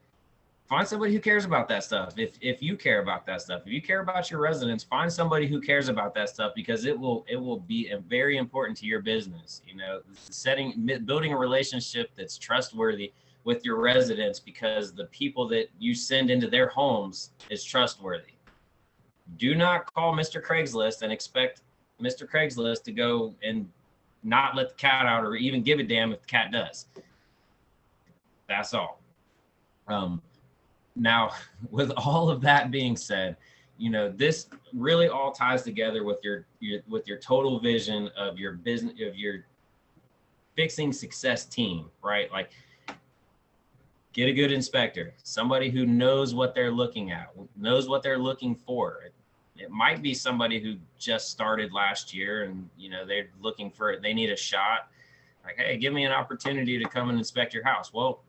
find somebody who cares about that stuff. If you care about that stuff, if you care about your residents, find somebody who cares about that stuff, because it will be very important to your business. You know, building a relationship that's trustworthy with your residents, because the people that you send into their homes is trustworthy. Do not call Mr. Craigslist and expect Mr. Craigslist to go and not let the cat out, or even give a damn if the cat does. That's all. Now, with all of that being said, you know, this really all ties together with your total vision of your business, of your fixing success team, right? Like, get a good inspector, somebody who knows what they're looking at, knows what they're looking for. It might be somebody who just started last year, and, you know, they need a shot. Like, hey, give me an opportunity to come and inspect your house. Well,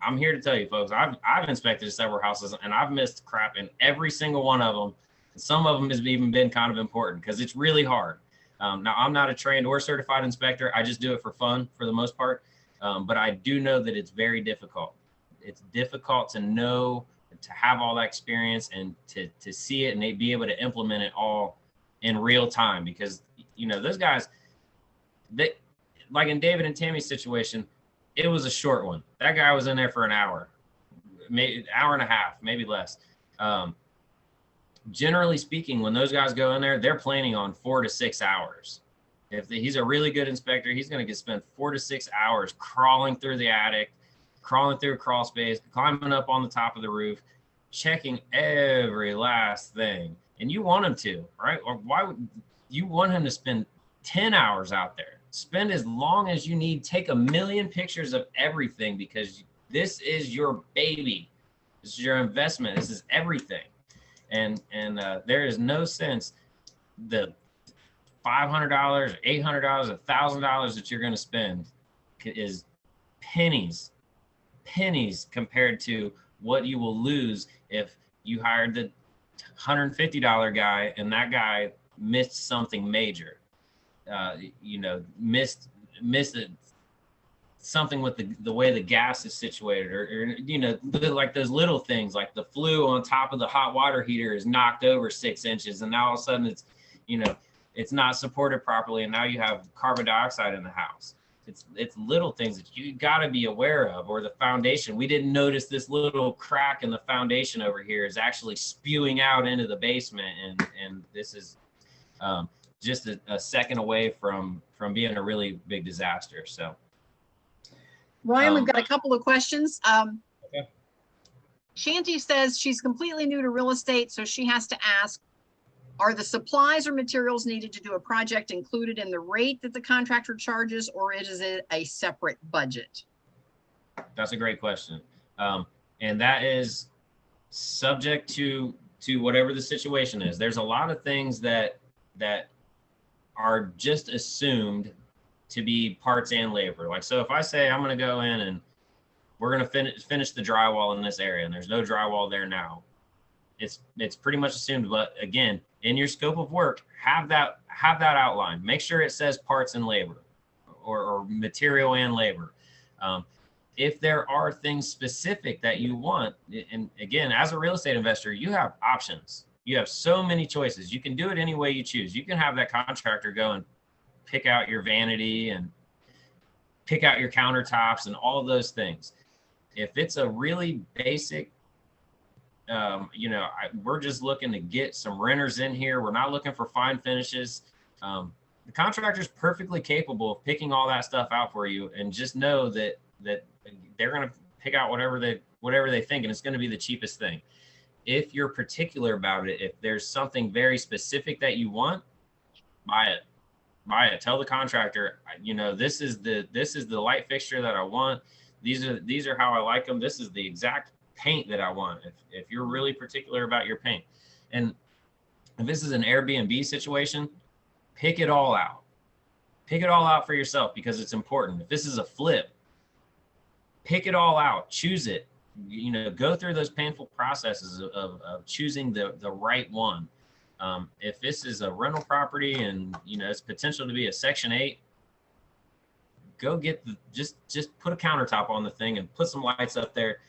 I'm here to tell you, folks, I've inspected several houses, and I've missed crap in every single one of them. Some of them has even been kind of important because it's really hard. Now, I'm not a trained or certified inspector. I just do it for fun for the most part. But I do know that it's very difficult. It's difficult to know, to have all that experience, and to see it and be able to implement it all in real time, because, you know, those guys, like in David and Tammy's situation, it was a short one. That guy was in there for an hour, maybe hour and a half, maybe less. Generally speaking, when those guys go in there, they're planning on 4 to 6 hours. If he's a really good inspector, he's going to spend 4 to 6 hours crawling through the attic, crawling through a crawl space, climbing up on the top of the roof, checking every last thing. And you want him to, right? Or why would you want him to spend 10 hours out there? Spend as long as you need. Take a million pictures of everything, because this is your baby. This is your investment. This is everything. And there is no sense the $500, $800, $1,000 that you're going to spend is pennies compared to what you will lose if you hired the $150 guy and that guy missed something major. You know, missed something with the way the gas is situated, or you know, like those little things, like the flue on top of the hot water heater is knocked over 6 inches, and now all of a sudden it's, you know, it's not supported properly, and now you have carbon dioxide in the house. It's little things that you got to be aware of. Or the foundation, we didn't notice this little crack in the foundation over here is actually spewing out into the basement, and this is just a second away from being a really big disaster. So,
Ryan, we've got a couple of questions.
Okay.
Shanti says she's completely new to real estate, so she has to ask, Are the supplies or materials needed to do a project included in the rate that the contractor charges, or is it a separate budget?
That's a great question. And that is subject to whatever the situation is. There's a lot of things that are just assumed to be parts and labor. Like, so if I say I'm going to go in and we're going to finish the drywall in this area and there's no drywall there now, it's pretty much assumed. But again, in your scope of work, have that outline. Make sure it says parts and labor, or material and labor. If there are things specific that you want, and again, as a real estate investor, you have options. You have so many choices. You can do it any way you choose. You can have that contractor go and pick out your vanity and pick out your countertops and all those things. If it's a really basic, we're just looking to get some renters in here. We're not looking for fine finishes. The contractor's perfectly capable of picking all that stuff out for you, and just know that they're going to pick out whatever they think, and it's going to be the cheapest thing. If you're particular about it, if there's something very specific that you want, buy it. Tell the contractor, this is the light fixture that I want. These are how I like them. This is the exact paint that I want. If you're really particular about your paint, and if this is an Airbnb situation, pick it all out. Pick it all out for yourself, because it's important. If this is a flip, pick it all out. Choose it. Go through those painful processes of choosing the right one. If this is a rental property and it's potential to be a Section 8, go get just put a countertop on the thing and put some lights up there.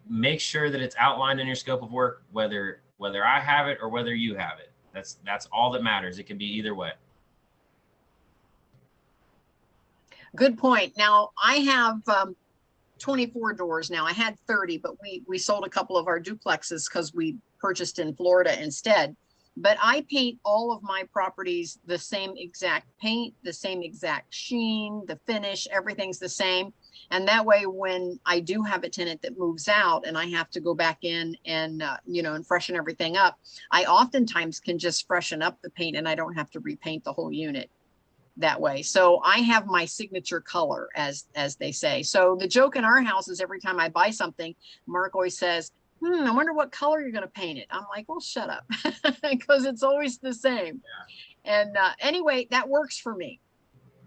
Make sure that it's outlined in your scope of work, whether I have it or whether you have it. That's all that matters. It can be either way.
Good point. Now I have 24 doors now. I had 30, but we sold a couple of our duplexes because we purchased in Florida instead. But I paint all of my properties the same exact paint, the same exact sheen, the finish, everything's the same. And that way, when I do have a tenant that moves out and I have to go back in and, and freshen everything up, I oftentimes can just freshen up the paint and I don't have to repaint the whole unit that way. So I have my signature color, as they say. So the joke in our house is every time I buy something, Mark always says, I wonder what color you're going to paint it. I'm like, well, shut up, because it's always the same. Yeah. And anyway, that works for me.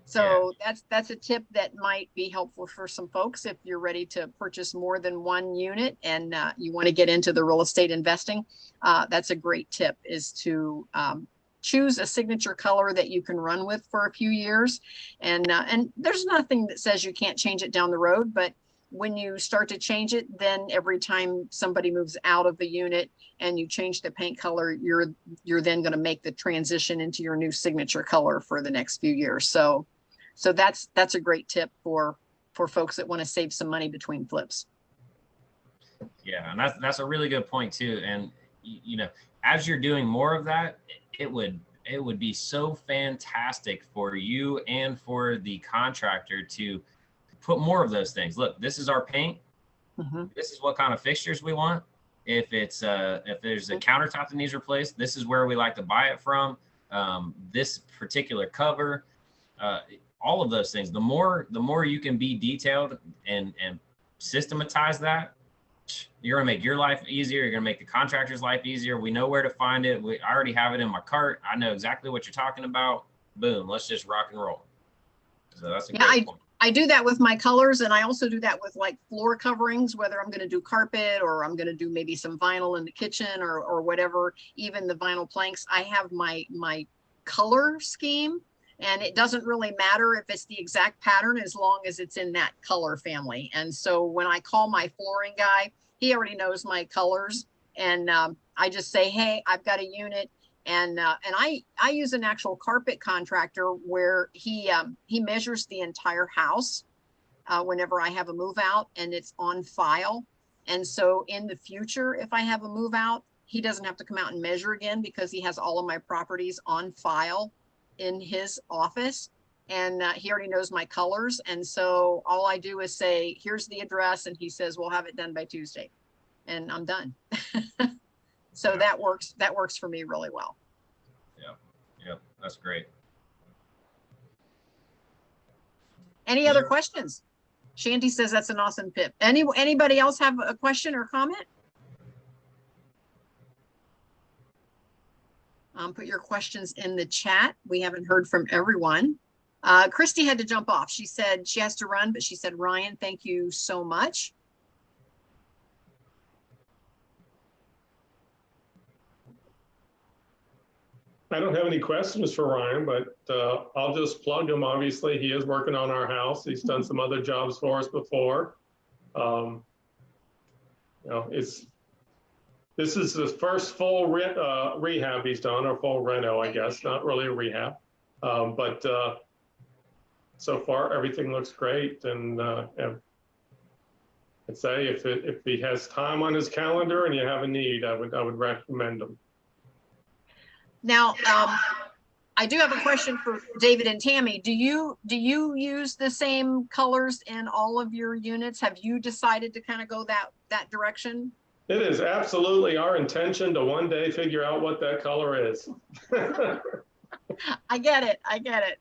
So yeah, that's a tip that might be helpful for some folks if you're ready to purchase more than one unit and you want to get into the real estate investing. That's a great tip, is to choose a signature color that you can run with for a few years. And there's nothing that says you can't change it down the road, but when you start to change it, then every time somebody moves out of the unit and you change the paint color, you're then going to make the transition into your new signature color for the next few years. So that's a great tip for folks that want to save some money between flips.
Yeah, and that's a really good point too. And as you're doing more of that, it would be so fantastic for you and for the contractor to put more of those things. Look, this is our paint. Mm-hmm. This is what kind of fixtures we want. If there's a countertop that needs replaced, this is where we like to buy it from. This particular cover, all of those things. The more you can be detailed and systematize that, you're gonna make your life easier. You're gonna make the contractor's life easier. We know where to find it. I already have it in my cart. I know exactly what you're talking about. Boom, let's just rock and roll. So that's a great point.
I do that with my colors, and I also do that with like floor coverings, whether I'm going to do carpet or I'm going to do maybe some vinyl in the kitchen or whatever, even the vinyl planks. I have my color scheme, and it doesn't really matter if it's the exact pattern as long as it's in that color family. And so when I call my flooring guy, he already knows my colors, and I just say, hey, I've got a unit. And I use an actual carpet contractor where he measures the entire house whenever I have a move out, and it's on file. And so in the future, if I have a move out, he doesn't have to come out and measure again, because he has all of my properties on file in his office, and he already knows my colors. And so all I do is say, here's the address, and he says, we'll have it done by Tuesday, and I'm done. So that works for me really well.
Yeah, that's great.
Any other questions? Shanti says that's an awesome tip. Anybody else have a question or comment? Put your questions in the chat. We haven't heard from everyone. Christy had to jump off. She said she has to run, but she said, Ryan, thank you so much.
I don't have any questions for Ryan, but I'll just plug him. Obviously, he is working on our house. He's done some other jobs for us before. You know, this is the first full rehab he's done, or full reno, I guess, not really a rehab. But so far, everything looks great. And I'd say if he has time on his calendar and you have a need, I would recommend him.
Now, I do have a question for David and Tammy. Do you use the same colors in all of your units? Have you decided to kind of go that direction?
It is absolutely our intention to one day figure out what that color is.
I get it. I get it.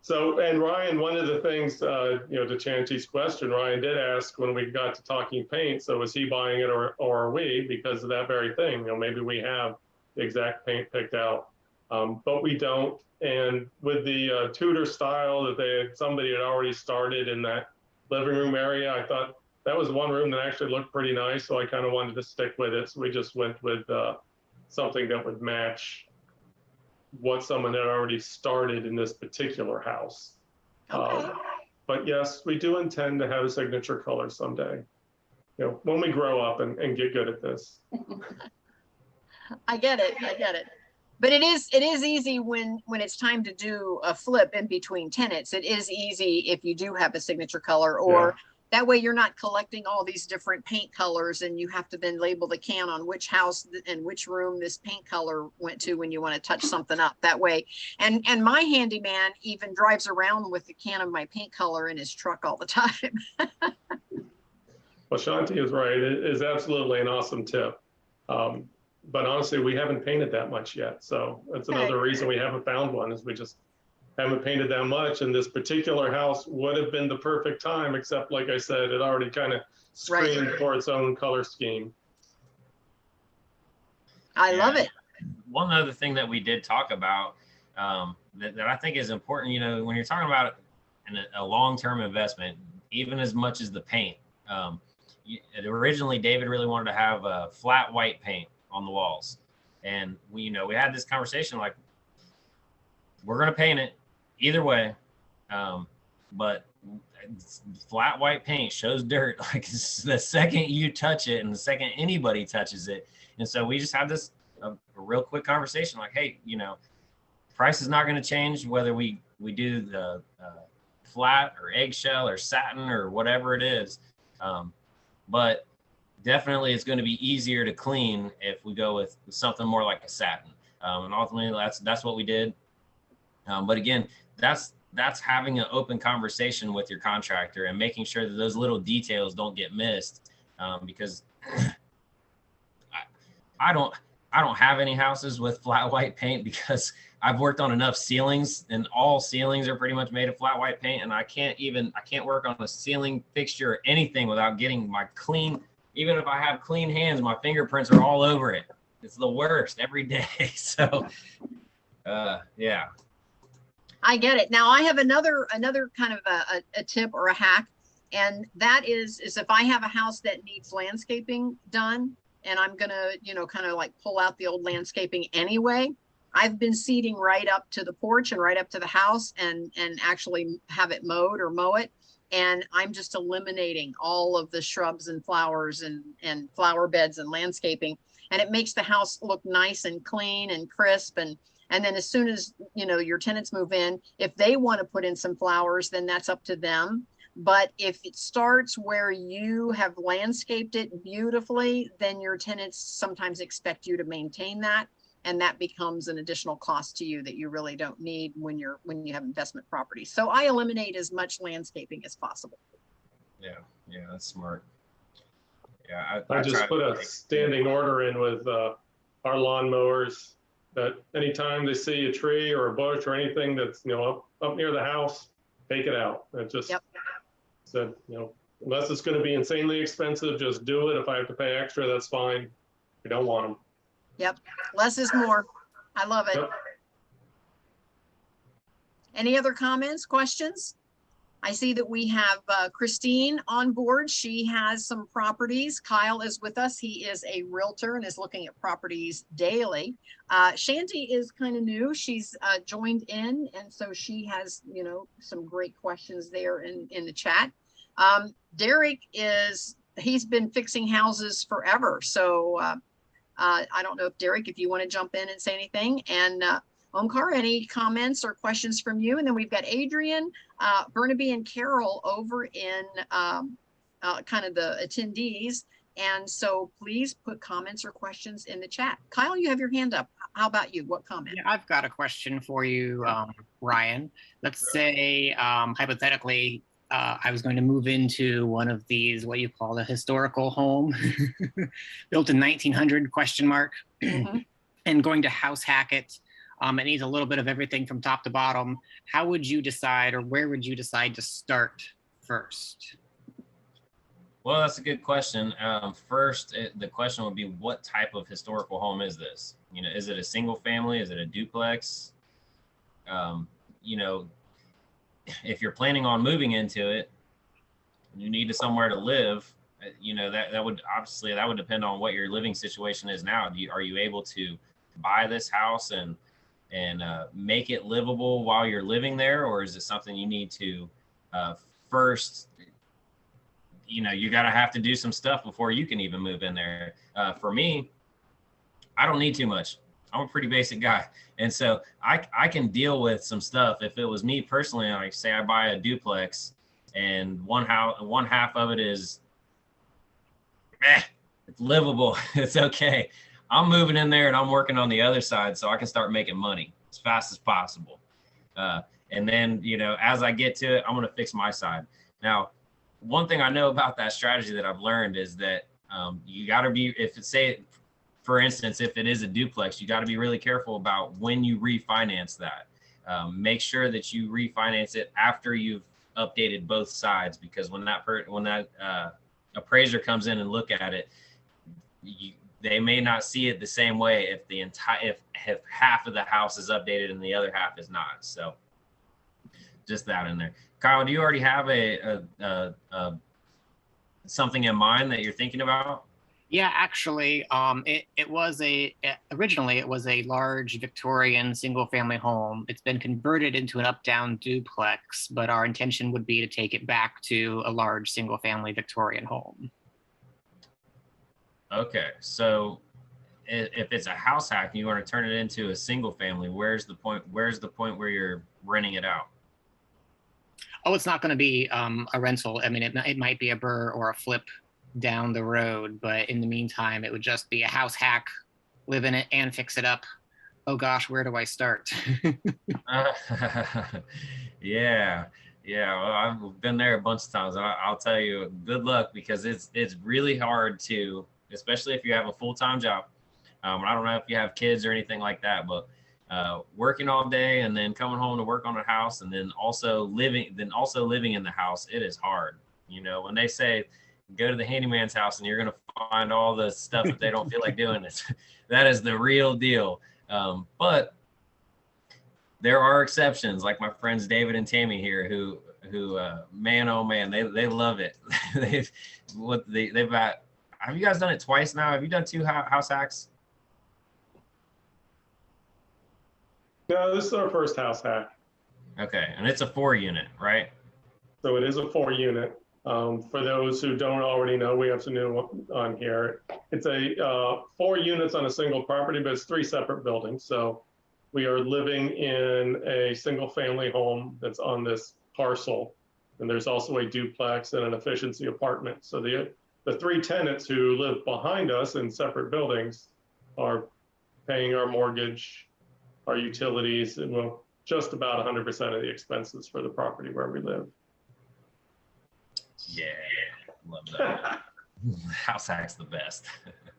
So, and Ryan, one of the things, you know, to Chanti's question, Ryan did ask when we got to talking paint, so is he buying it or are we, because of that very thing? You know, maybe we have the exact paint picked out, but we don't. And with the Tudor style that somebody had already started in that living room area, I thought that was one room that actually looked pretty nice. So I kind of wanted to stick with it. So we just went with something that would match what someone had already started in this particular house.
Okay.
But yes, we do intend to have a signature color someday, you know, when we grow up and get good at this.
I get it. I get it. But it is easy when it's time to do a flip in between tenants. It is easy if you do have a signature color, or that way you're not collecting all these different paint colors and you have to then label the can on which house and which room this paint color went to when you want to touch something up that way. And my handyman even drives around with the can of my paint color in his truck all the time.
Well, Shanti is right. It is absolutely an awesome tip. But honestly, we haven't painted that much yet. So that's another reason we haven't found one, is we just haven't painted that much. And this particular house would have been the perfect time, except like I said, it already kind of screamed for its own color scheme.
I love it.
One other thing that we did talk about that I think is important, you know, when you're talking about a long-term investment, even as much as the paint, originally David really wanted to have a flat white paint on the walls. And we had this conversation, like, we're going to paint it either way. But flat white paint shows dirt, like, the second you touch it and the second anybody touches it. And so we just had this a real quick conversation, like, hey, you know, price is not going to change whether we do the flat or eggshell or satin or whatever it is. But definitely it's going to be easier to clean if we go with something more like a satin. And ultimately that's what we did. But again, that's having an open conversation with your contractor and making sure that those little details don't get missed. Because I don't have any houses with flat white paint, because I've worked on enough ceilings, and all ceilings are pretty much made of flat white paint. And I can't work on a ceiling fixture or anything without getting my clean. Even if I have clean hands, my fingerprints are all over it. It's the worst every day. So, yeah.
I get it. Now I have another kind of a tip or a hack, and that is if I have a house that needs landscaping done, and I'm gonna, you know, kind of like pull out the old landscaping anyway, I've been seeding right up to the porch and right up to the house, and actually have it mowed or mow it. And I'm just eliminating all of the shrubs and flowers and flower beds and landscaping. And it makes the house look nice and clean and crisp. And then as soon as, you know, your tenants move in, if they want to put in some flowers, then that's up to them. But if it starts where you have landscaped it beautifully, then your tenants sometimes expect you to maintain that. And that becomes an additional cost to you that you really don't need when you have investment properties. So I eliminate as much landscaping as possible.
Yeah, that's smart. Yeah,
I just put a standing order in with our lawnmowers, that anytime they see a tree or a bush or anything that's, up near the house, take it out. It just said, unless it's going to be insanely expensive, just do it. If I have to pay extra, that's fine. We don't want them.
Yep. Less is more. I love it.
Yep.
Any other comments, questions? I see that we have Christine on board. She has some properties. Kyle is with us. He is a realtor and is looking at properties daily. Shanti is kind of new. She's joined in, and so she has, some great questions there in the chat. Derek he's been fixing houses forever. So I don't know if Derek, if you want to jump in and say anything. And Omkar, any comments or questions from you? And then we've got Adrian, Burnaby, and Carol over in kind of the attendees. And so please put comments or questions in the chat. Kyle, you have your hand up. How about you? What comment?
Yeah, I've got a question for you, Ryan. Let's say, hypothetically, I was going to move into one of these, what you call a historical home, built in 1900 ?
Mm-hmm.
And going to house hack it. It needs a little bit of everything from top to bottom. How would you decide, or where would you decide to start first?
Well, that's a good question. First, the question would be, what type of historical home is this? Is it a single family? Is it a duplex? If you're planning on moving into it, you need somewhere to live. That would depend on what your living situation is now. Are you able to buy this house and make it livable while you're living there, or is it something you need to first? You got to have to do some stuff before you can even move in there. For me, I don't need too much. I'm a pretty basic guy, and so I can deal with some stuff. If it was me personally, like say I buy a duplex, and one half of it is, it's livable, it's okay. I'm moving in there and I'm working on the other side so I can start making money as fast as possible. And then, as I get to it, I'm going to fix my side. Now, one thing I know about that strategy that I've learned is that you got to be, for instance, if it is a duplex, you got to be really careful about when you refinance that. Make sure that you refinance it after you've updated both sides, because when that appraiser comes in and look at it, they may not see it the same way if half of the house is updated and the other half is not. So just that in there. Kyle, do you already have a something in mind that you're thinking about?
Yeah, actually, originally it was a large Victorian single-family home. It's been converted into an up-down duplex, but our intention would be to take it back to a large single-family Victorian home.
Okay, so if it's a house hack and you want to turn it into a single family, where's the point where you're renting it out?
Oh, it's not going to be a rental. I mean, it might be a burr or a flip down the road, but in the meantime, it would just be a house hack, live in it and fix it up. Oh gosh, where do I start?
Yeah. Well, I've been there a bunch of times. I'll tell you, good luck, because it's really hard to, especially if you have a full-time job. I don't know if you have kids or anything like that, but working all day and then coming home to work on a house and then also living in the house, it is hard. When they say go to the handyman's house and you're going to find all the stuff that they don't feel like doing, that is the real deal. But there are exceptions, like my friends David and Tammy here, who man, oh man, they love it. They've got. Have you guys done it twice now? Have you done 2 house hacks?
No, this is our first house hack.
Okay, and it's a 4-unit, right?
So it is a 4-unit. For those who don't already know, we have some new on here. It's a 4 units on a single property, but it's 3 separate buildings. So we are living in a single family home that's on this parcel. And there's also a duplex and an efficiency apartment. So the 3 tenants who live behind us in separate buildings are paying our mortgage, our utilities, and just about 100% of the expenses for the property where we live.
Yeah, love that. House hack's the best.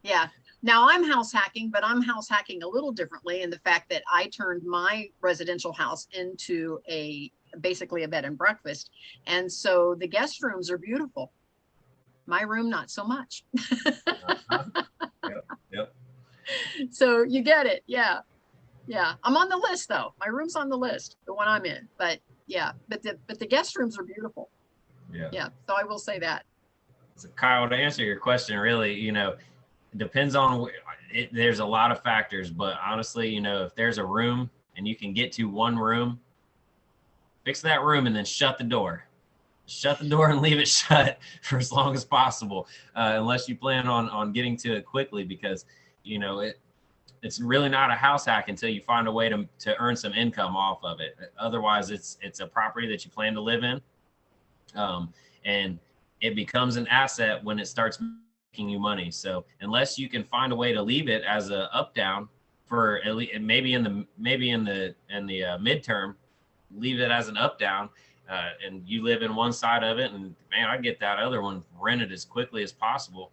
Yeah, Now I'm house hacking, but I'm house hacking a little differently in the fact that I turned my residential house into basically a bed and breakfast. And so the guest rooms are beautiful. My room, not so much.
Uh-huh. Yep. Yep.
So you get it. Yeah. Yeah. I'm on the list though. My room's on the list, the one I'm in. But yeah, but the guest rooms are beautiful.
Yeah.
Yeah. So I will say that.
So Kyle, to answer your question, really, it depends on it. There's a lot of factors, but honestly, if there's a room and you can get to one room, fix that room and then shut the door. Shut the door and leave it shut for as long as possible, unless you plan on getting to it quickly, because it's really not a house hack until you find a way to earn some income off of it. Otherwise, it's a property that you plan to live in, and it becomes an asset when it starts making you money. So unless you can find a way to leave it as a up down for at least maybe in the midterm, leave it as an up down. And you live in one side of it, and man, I get that other one rented as quickly as possible.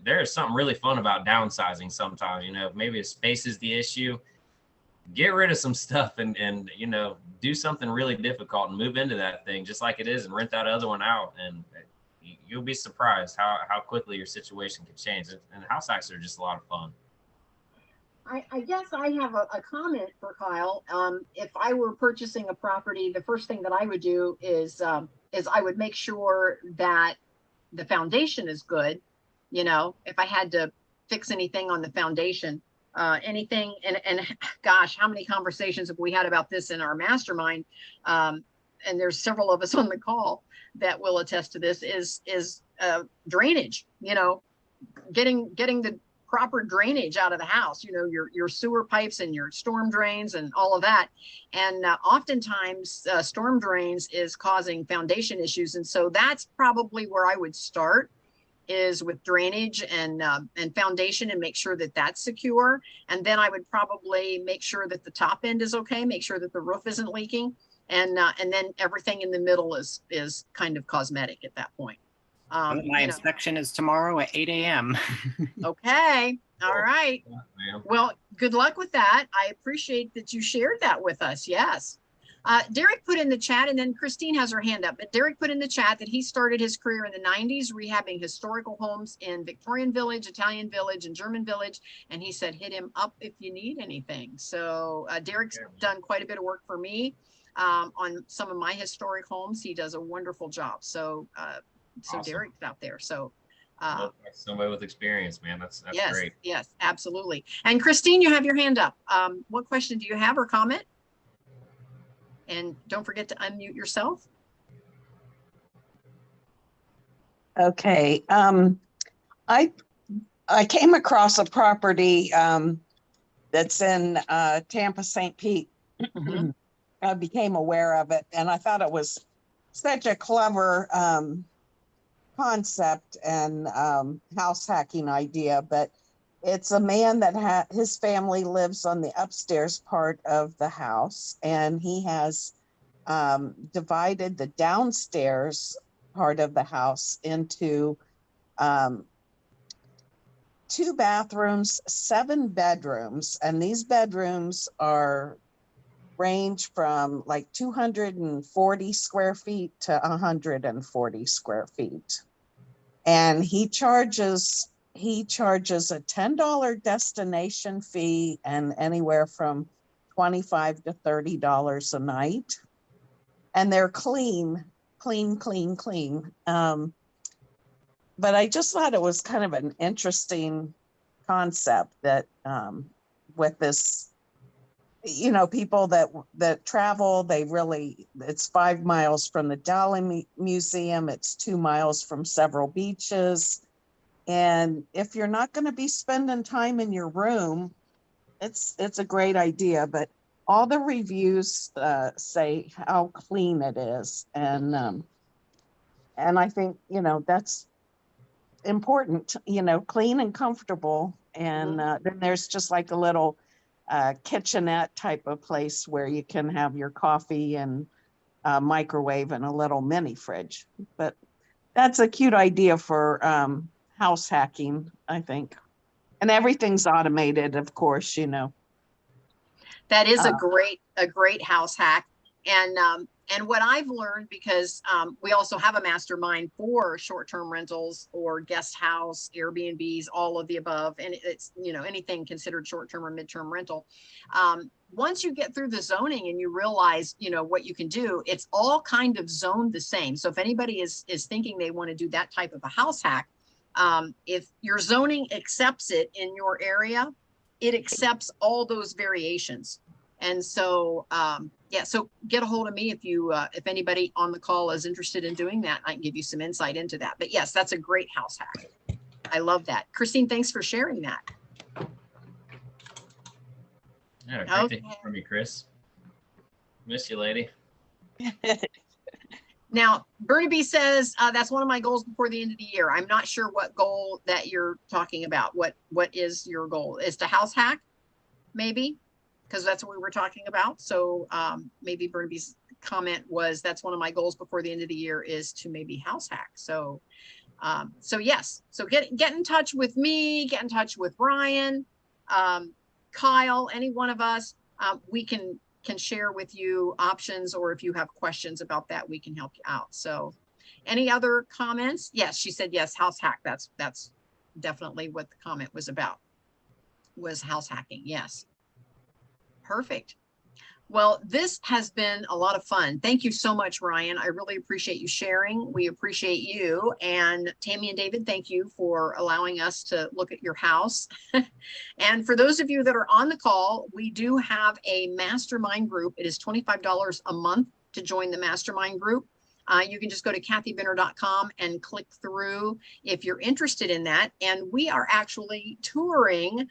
There is something really fun about downsizing sometimes. Maybe if space is the issue, get rid of some stuff and do something really difficult and move into that thing just like it is and rent that other one out, and you'll be surprised how quickly your situation can change. And house hacks are just a lot of fun.
I guess I have a comment for Kyle. If I were purchasing a property, the first thing that I would do is I would make sure that the foundation is good. If I had to fix anything on the foundation, anything, and gosh, how many conversations have we had about this in our mastermind? And there's several of us on the call that will attest to this, is drainage, getting the proper drainage out of the house, your sewer pipes and your storm drains and all of that. And oftentimes storm drains is causing foundation issues. And so that's probably where I would start, is with drainage and foundation, and make sure that that's secure. And then I would probably make sure that the top end is okay, make sure that the roof isn't leaking. And then everything in the middle is kind of cosmetic at that point.
My inspection is tomorrow at 8 a.m.
Okay. All right.
Yeah,
well, good luck with that. I appreciate that you shared that with us. Yes. Derek put in the chat, and then Christine has her hand up, but Derek put in the chat that he started his career in the 90s rehabbing historical homes in Victorian Village, Italian Village, and German Village. And he said, hit him up if you need anything. So Derek's done quite a bit of work for me on some of my historic homes. He does a wonderful job. So awesome. Derek's out there. So
somebody with experience, man. That's
yes,
great.
Yes, absolutely. And Christine, you have your hand up. What question do you have or comment? And don't forget to unmute yourself.
Okay. I came across a property that's in Tampa, St. Pete. Mm-hmm. I became aware of it, and I thought it was such a clever concept and house hacking idea. But it's a man that his family lives on the upstairs part of the house, and he has divided the downstairs part of the house into 2 bathrooms, 7 bedrooms, and these bedrooms range from like 240 square feet to 140 square feet. And he charges a $10 destination fee and anywhere from $25 to $30 a night. And they're clean. But I just thought it was kind of an interesting concept that with this, people that travel, it's 5 miles from the Dali Museum. It's 2 miles from several beaches. And if you're not going to be spending time in your room, it's a great idea. But all the reviews say how clean it is. And I think, that's important, clean and comfortable. And then there's just like a little kitchenette type of place where you can have your coffee and microwave and a little mini fridge. But that's a cute idea for house hacking, I think. And everything's automated, of course, you know.
That is a great house hack. And what I've learned, because we also have a mastermind for short-term rentals or guest house, Airbnbs, all of the above, and it's, you know, anything considered short-term or mid-term rental. Once you get through the zoning and you realize, you know, what you can do, it's all kind of zoned the same. So if anybody is thinking they want to do that type of a house hack, if your zoning accepts it in your area, it accepts all those variations. And so, yeah, so get a hold of me if anybody on the call is interested in doing that. I can give you some insight into that. But yes, that's a great house hack. I love that. Christine, thanks for sharing that.
Yeah, great to hear from you, Chris. Miss you, lady.
Now, Burnaby says, that's one of my goals before the end of the year. I'm not sure what goal that you're talking about. What is your goal? Is to house hack, maybe? Because that's what we were talking about. So maybe Burnaby's comment was, that's one of my goals before the end of the year is to maybe house hack. So so yes, so get in touch with me, get in touch with Ryan, Kyle, any one of us. We can share with you options, or if you have questions about that, we can help you out. So any other comments? Yes, she said yes, house hack. That's definitely what the comment was about, was house hacking. Yes. Perfect. Well, this has been a lot of fun. Thank you so much, Ryan. I really appreciate you sharing. We appreciate you. And Tammy and David, thank you for allowing us to look at your house. And for those of you that are on the call, we do have a mastermind group. It is $25 a month to join the mastermind group. You can just go to kathybenner.com and click through if you're interested in that. And we are actually touring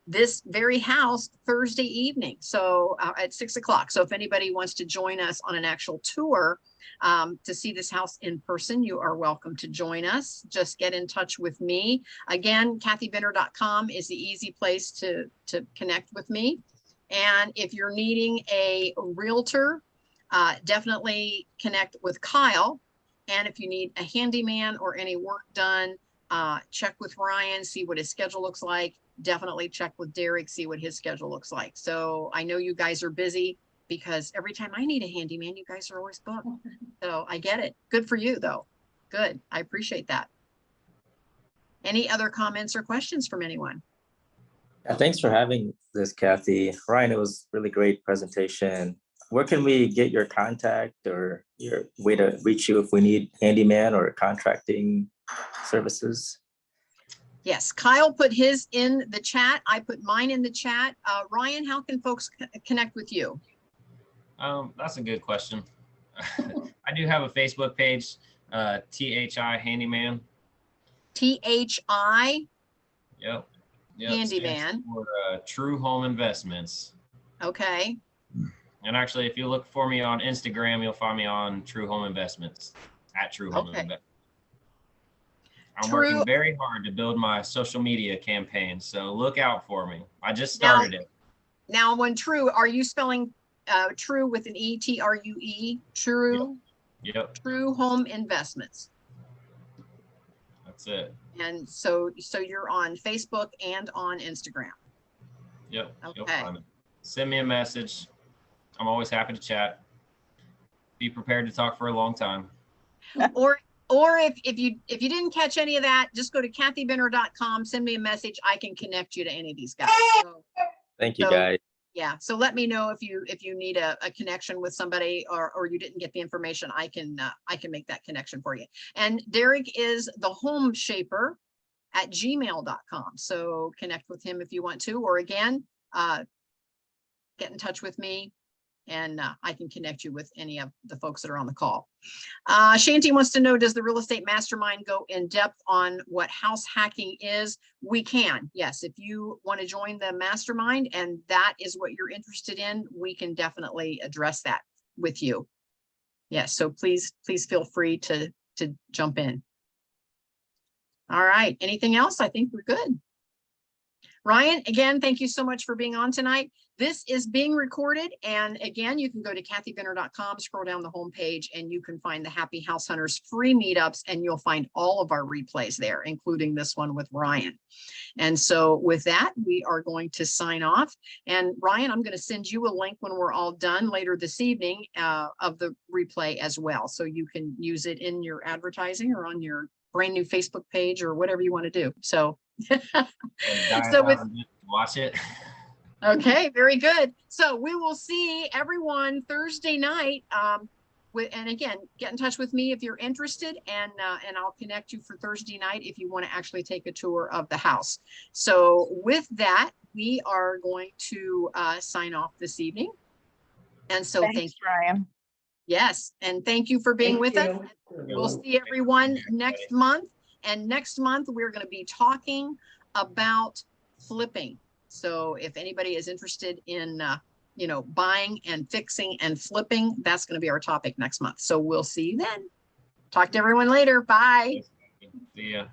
this very house Thursday evening, so at 6 o'clock. So if anybody wants to join us on an actual tour to see this house in person, you are welcome to join us. Just get in touch with me. Again, kathybenner.com is the easy place to connect with me. And if you're needing a realtor, definitely connect with Kyle. And if you need a handyman or any work done, check with Ryan, see what his schedule looks like. Definitely check with Derek, see what his schedule looks like. So I know you guys are busy, because every time I need a handyman, you guys are always booked. So I get it. Good for you though. Good. I appreciate that. Any other comments or questions from anyone?
Yeah, thanks for having this, Kathy. Ryan, it was really great presentation. Where can we get your contact or your way to reach you if we need handyman or contracting services?
Yes, Kyle put his in the chat. I put mine in the chat. Ryan, how can folks connect with you?
That's a good question. I do have a Facebook page, THI Handyman.
THI?
Yep.
Handyman.
For True Home Investments.
Okay.
And actually, if you look for me on Instagram, you'll find me on True Home Investments, at True Home Investments. I'm working very hard to build my social media campaign, so look out for me. I just started it.
Now, when True, are you spelling True with an E, T-R-U-E? True?
Yep.
True Home Investments.
That's it.
And so you're on Facebook and on Instagram.
Yep.
Okay.
You'll find it. Send me a message. I'm always happy to chat. Be prepared to talk for a long time.
Or if you didn't catch any of that, just go to kathybenner.com, send me a message. I can connect you to any of these guys. So,
thank you, guys.
Yeah. So let me know if you need a connection with somebody, or you didn't get the information. I can make that connection for you. And Derek is the home shaper at gmail.com. So connect with him if you want to, or again, get in touch with me, and I can connect you with any of the folks that are on the call. Shanti wants to know, does the real estate mastermind go in depth on what house hacking is? We can, yes. If you want to join the mastermind and that is what you're interested in, we can definitely address that with you. Yes, so please feel free to jump in. All right, anything else? I think we're good. Ryan, again, thank you so much for being on tonight. This is being recorded. And again, you can go to kathybenner.com, scroll down the homepage, and you can find the Happy House Hunters free meetups, and you'll find all of our replays there, including this one with Ryan. And so with that, we are going to sign off. And Ryan, I'm going to send you a link when we're all done later this evening of the replay as well. So you can use it in your advertising or on your brand new Facebook page or whatever you want to do. So,
watch it.
Okay, very good. So we will see everyone Thursday night. And again, get in touch with me if you're interested, and I'll connect you for Thursday night if you want to actually take a tour of the house. So with that, we are going to sign off this evening. And so
Thanks,
thank you,
Ryan.
Yes, and thank you for being with us. We'll see everyone next month. And next month, we're going to be talking about flipping. So if anybody is interested in, buying and fixing and flipping, that's going to be our topic next month. So we'll see you then. Talk to everyone later. Bye.
See ya.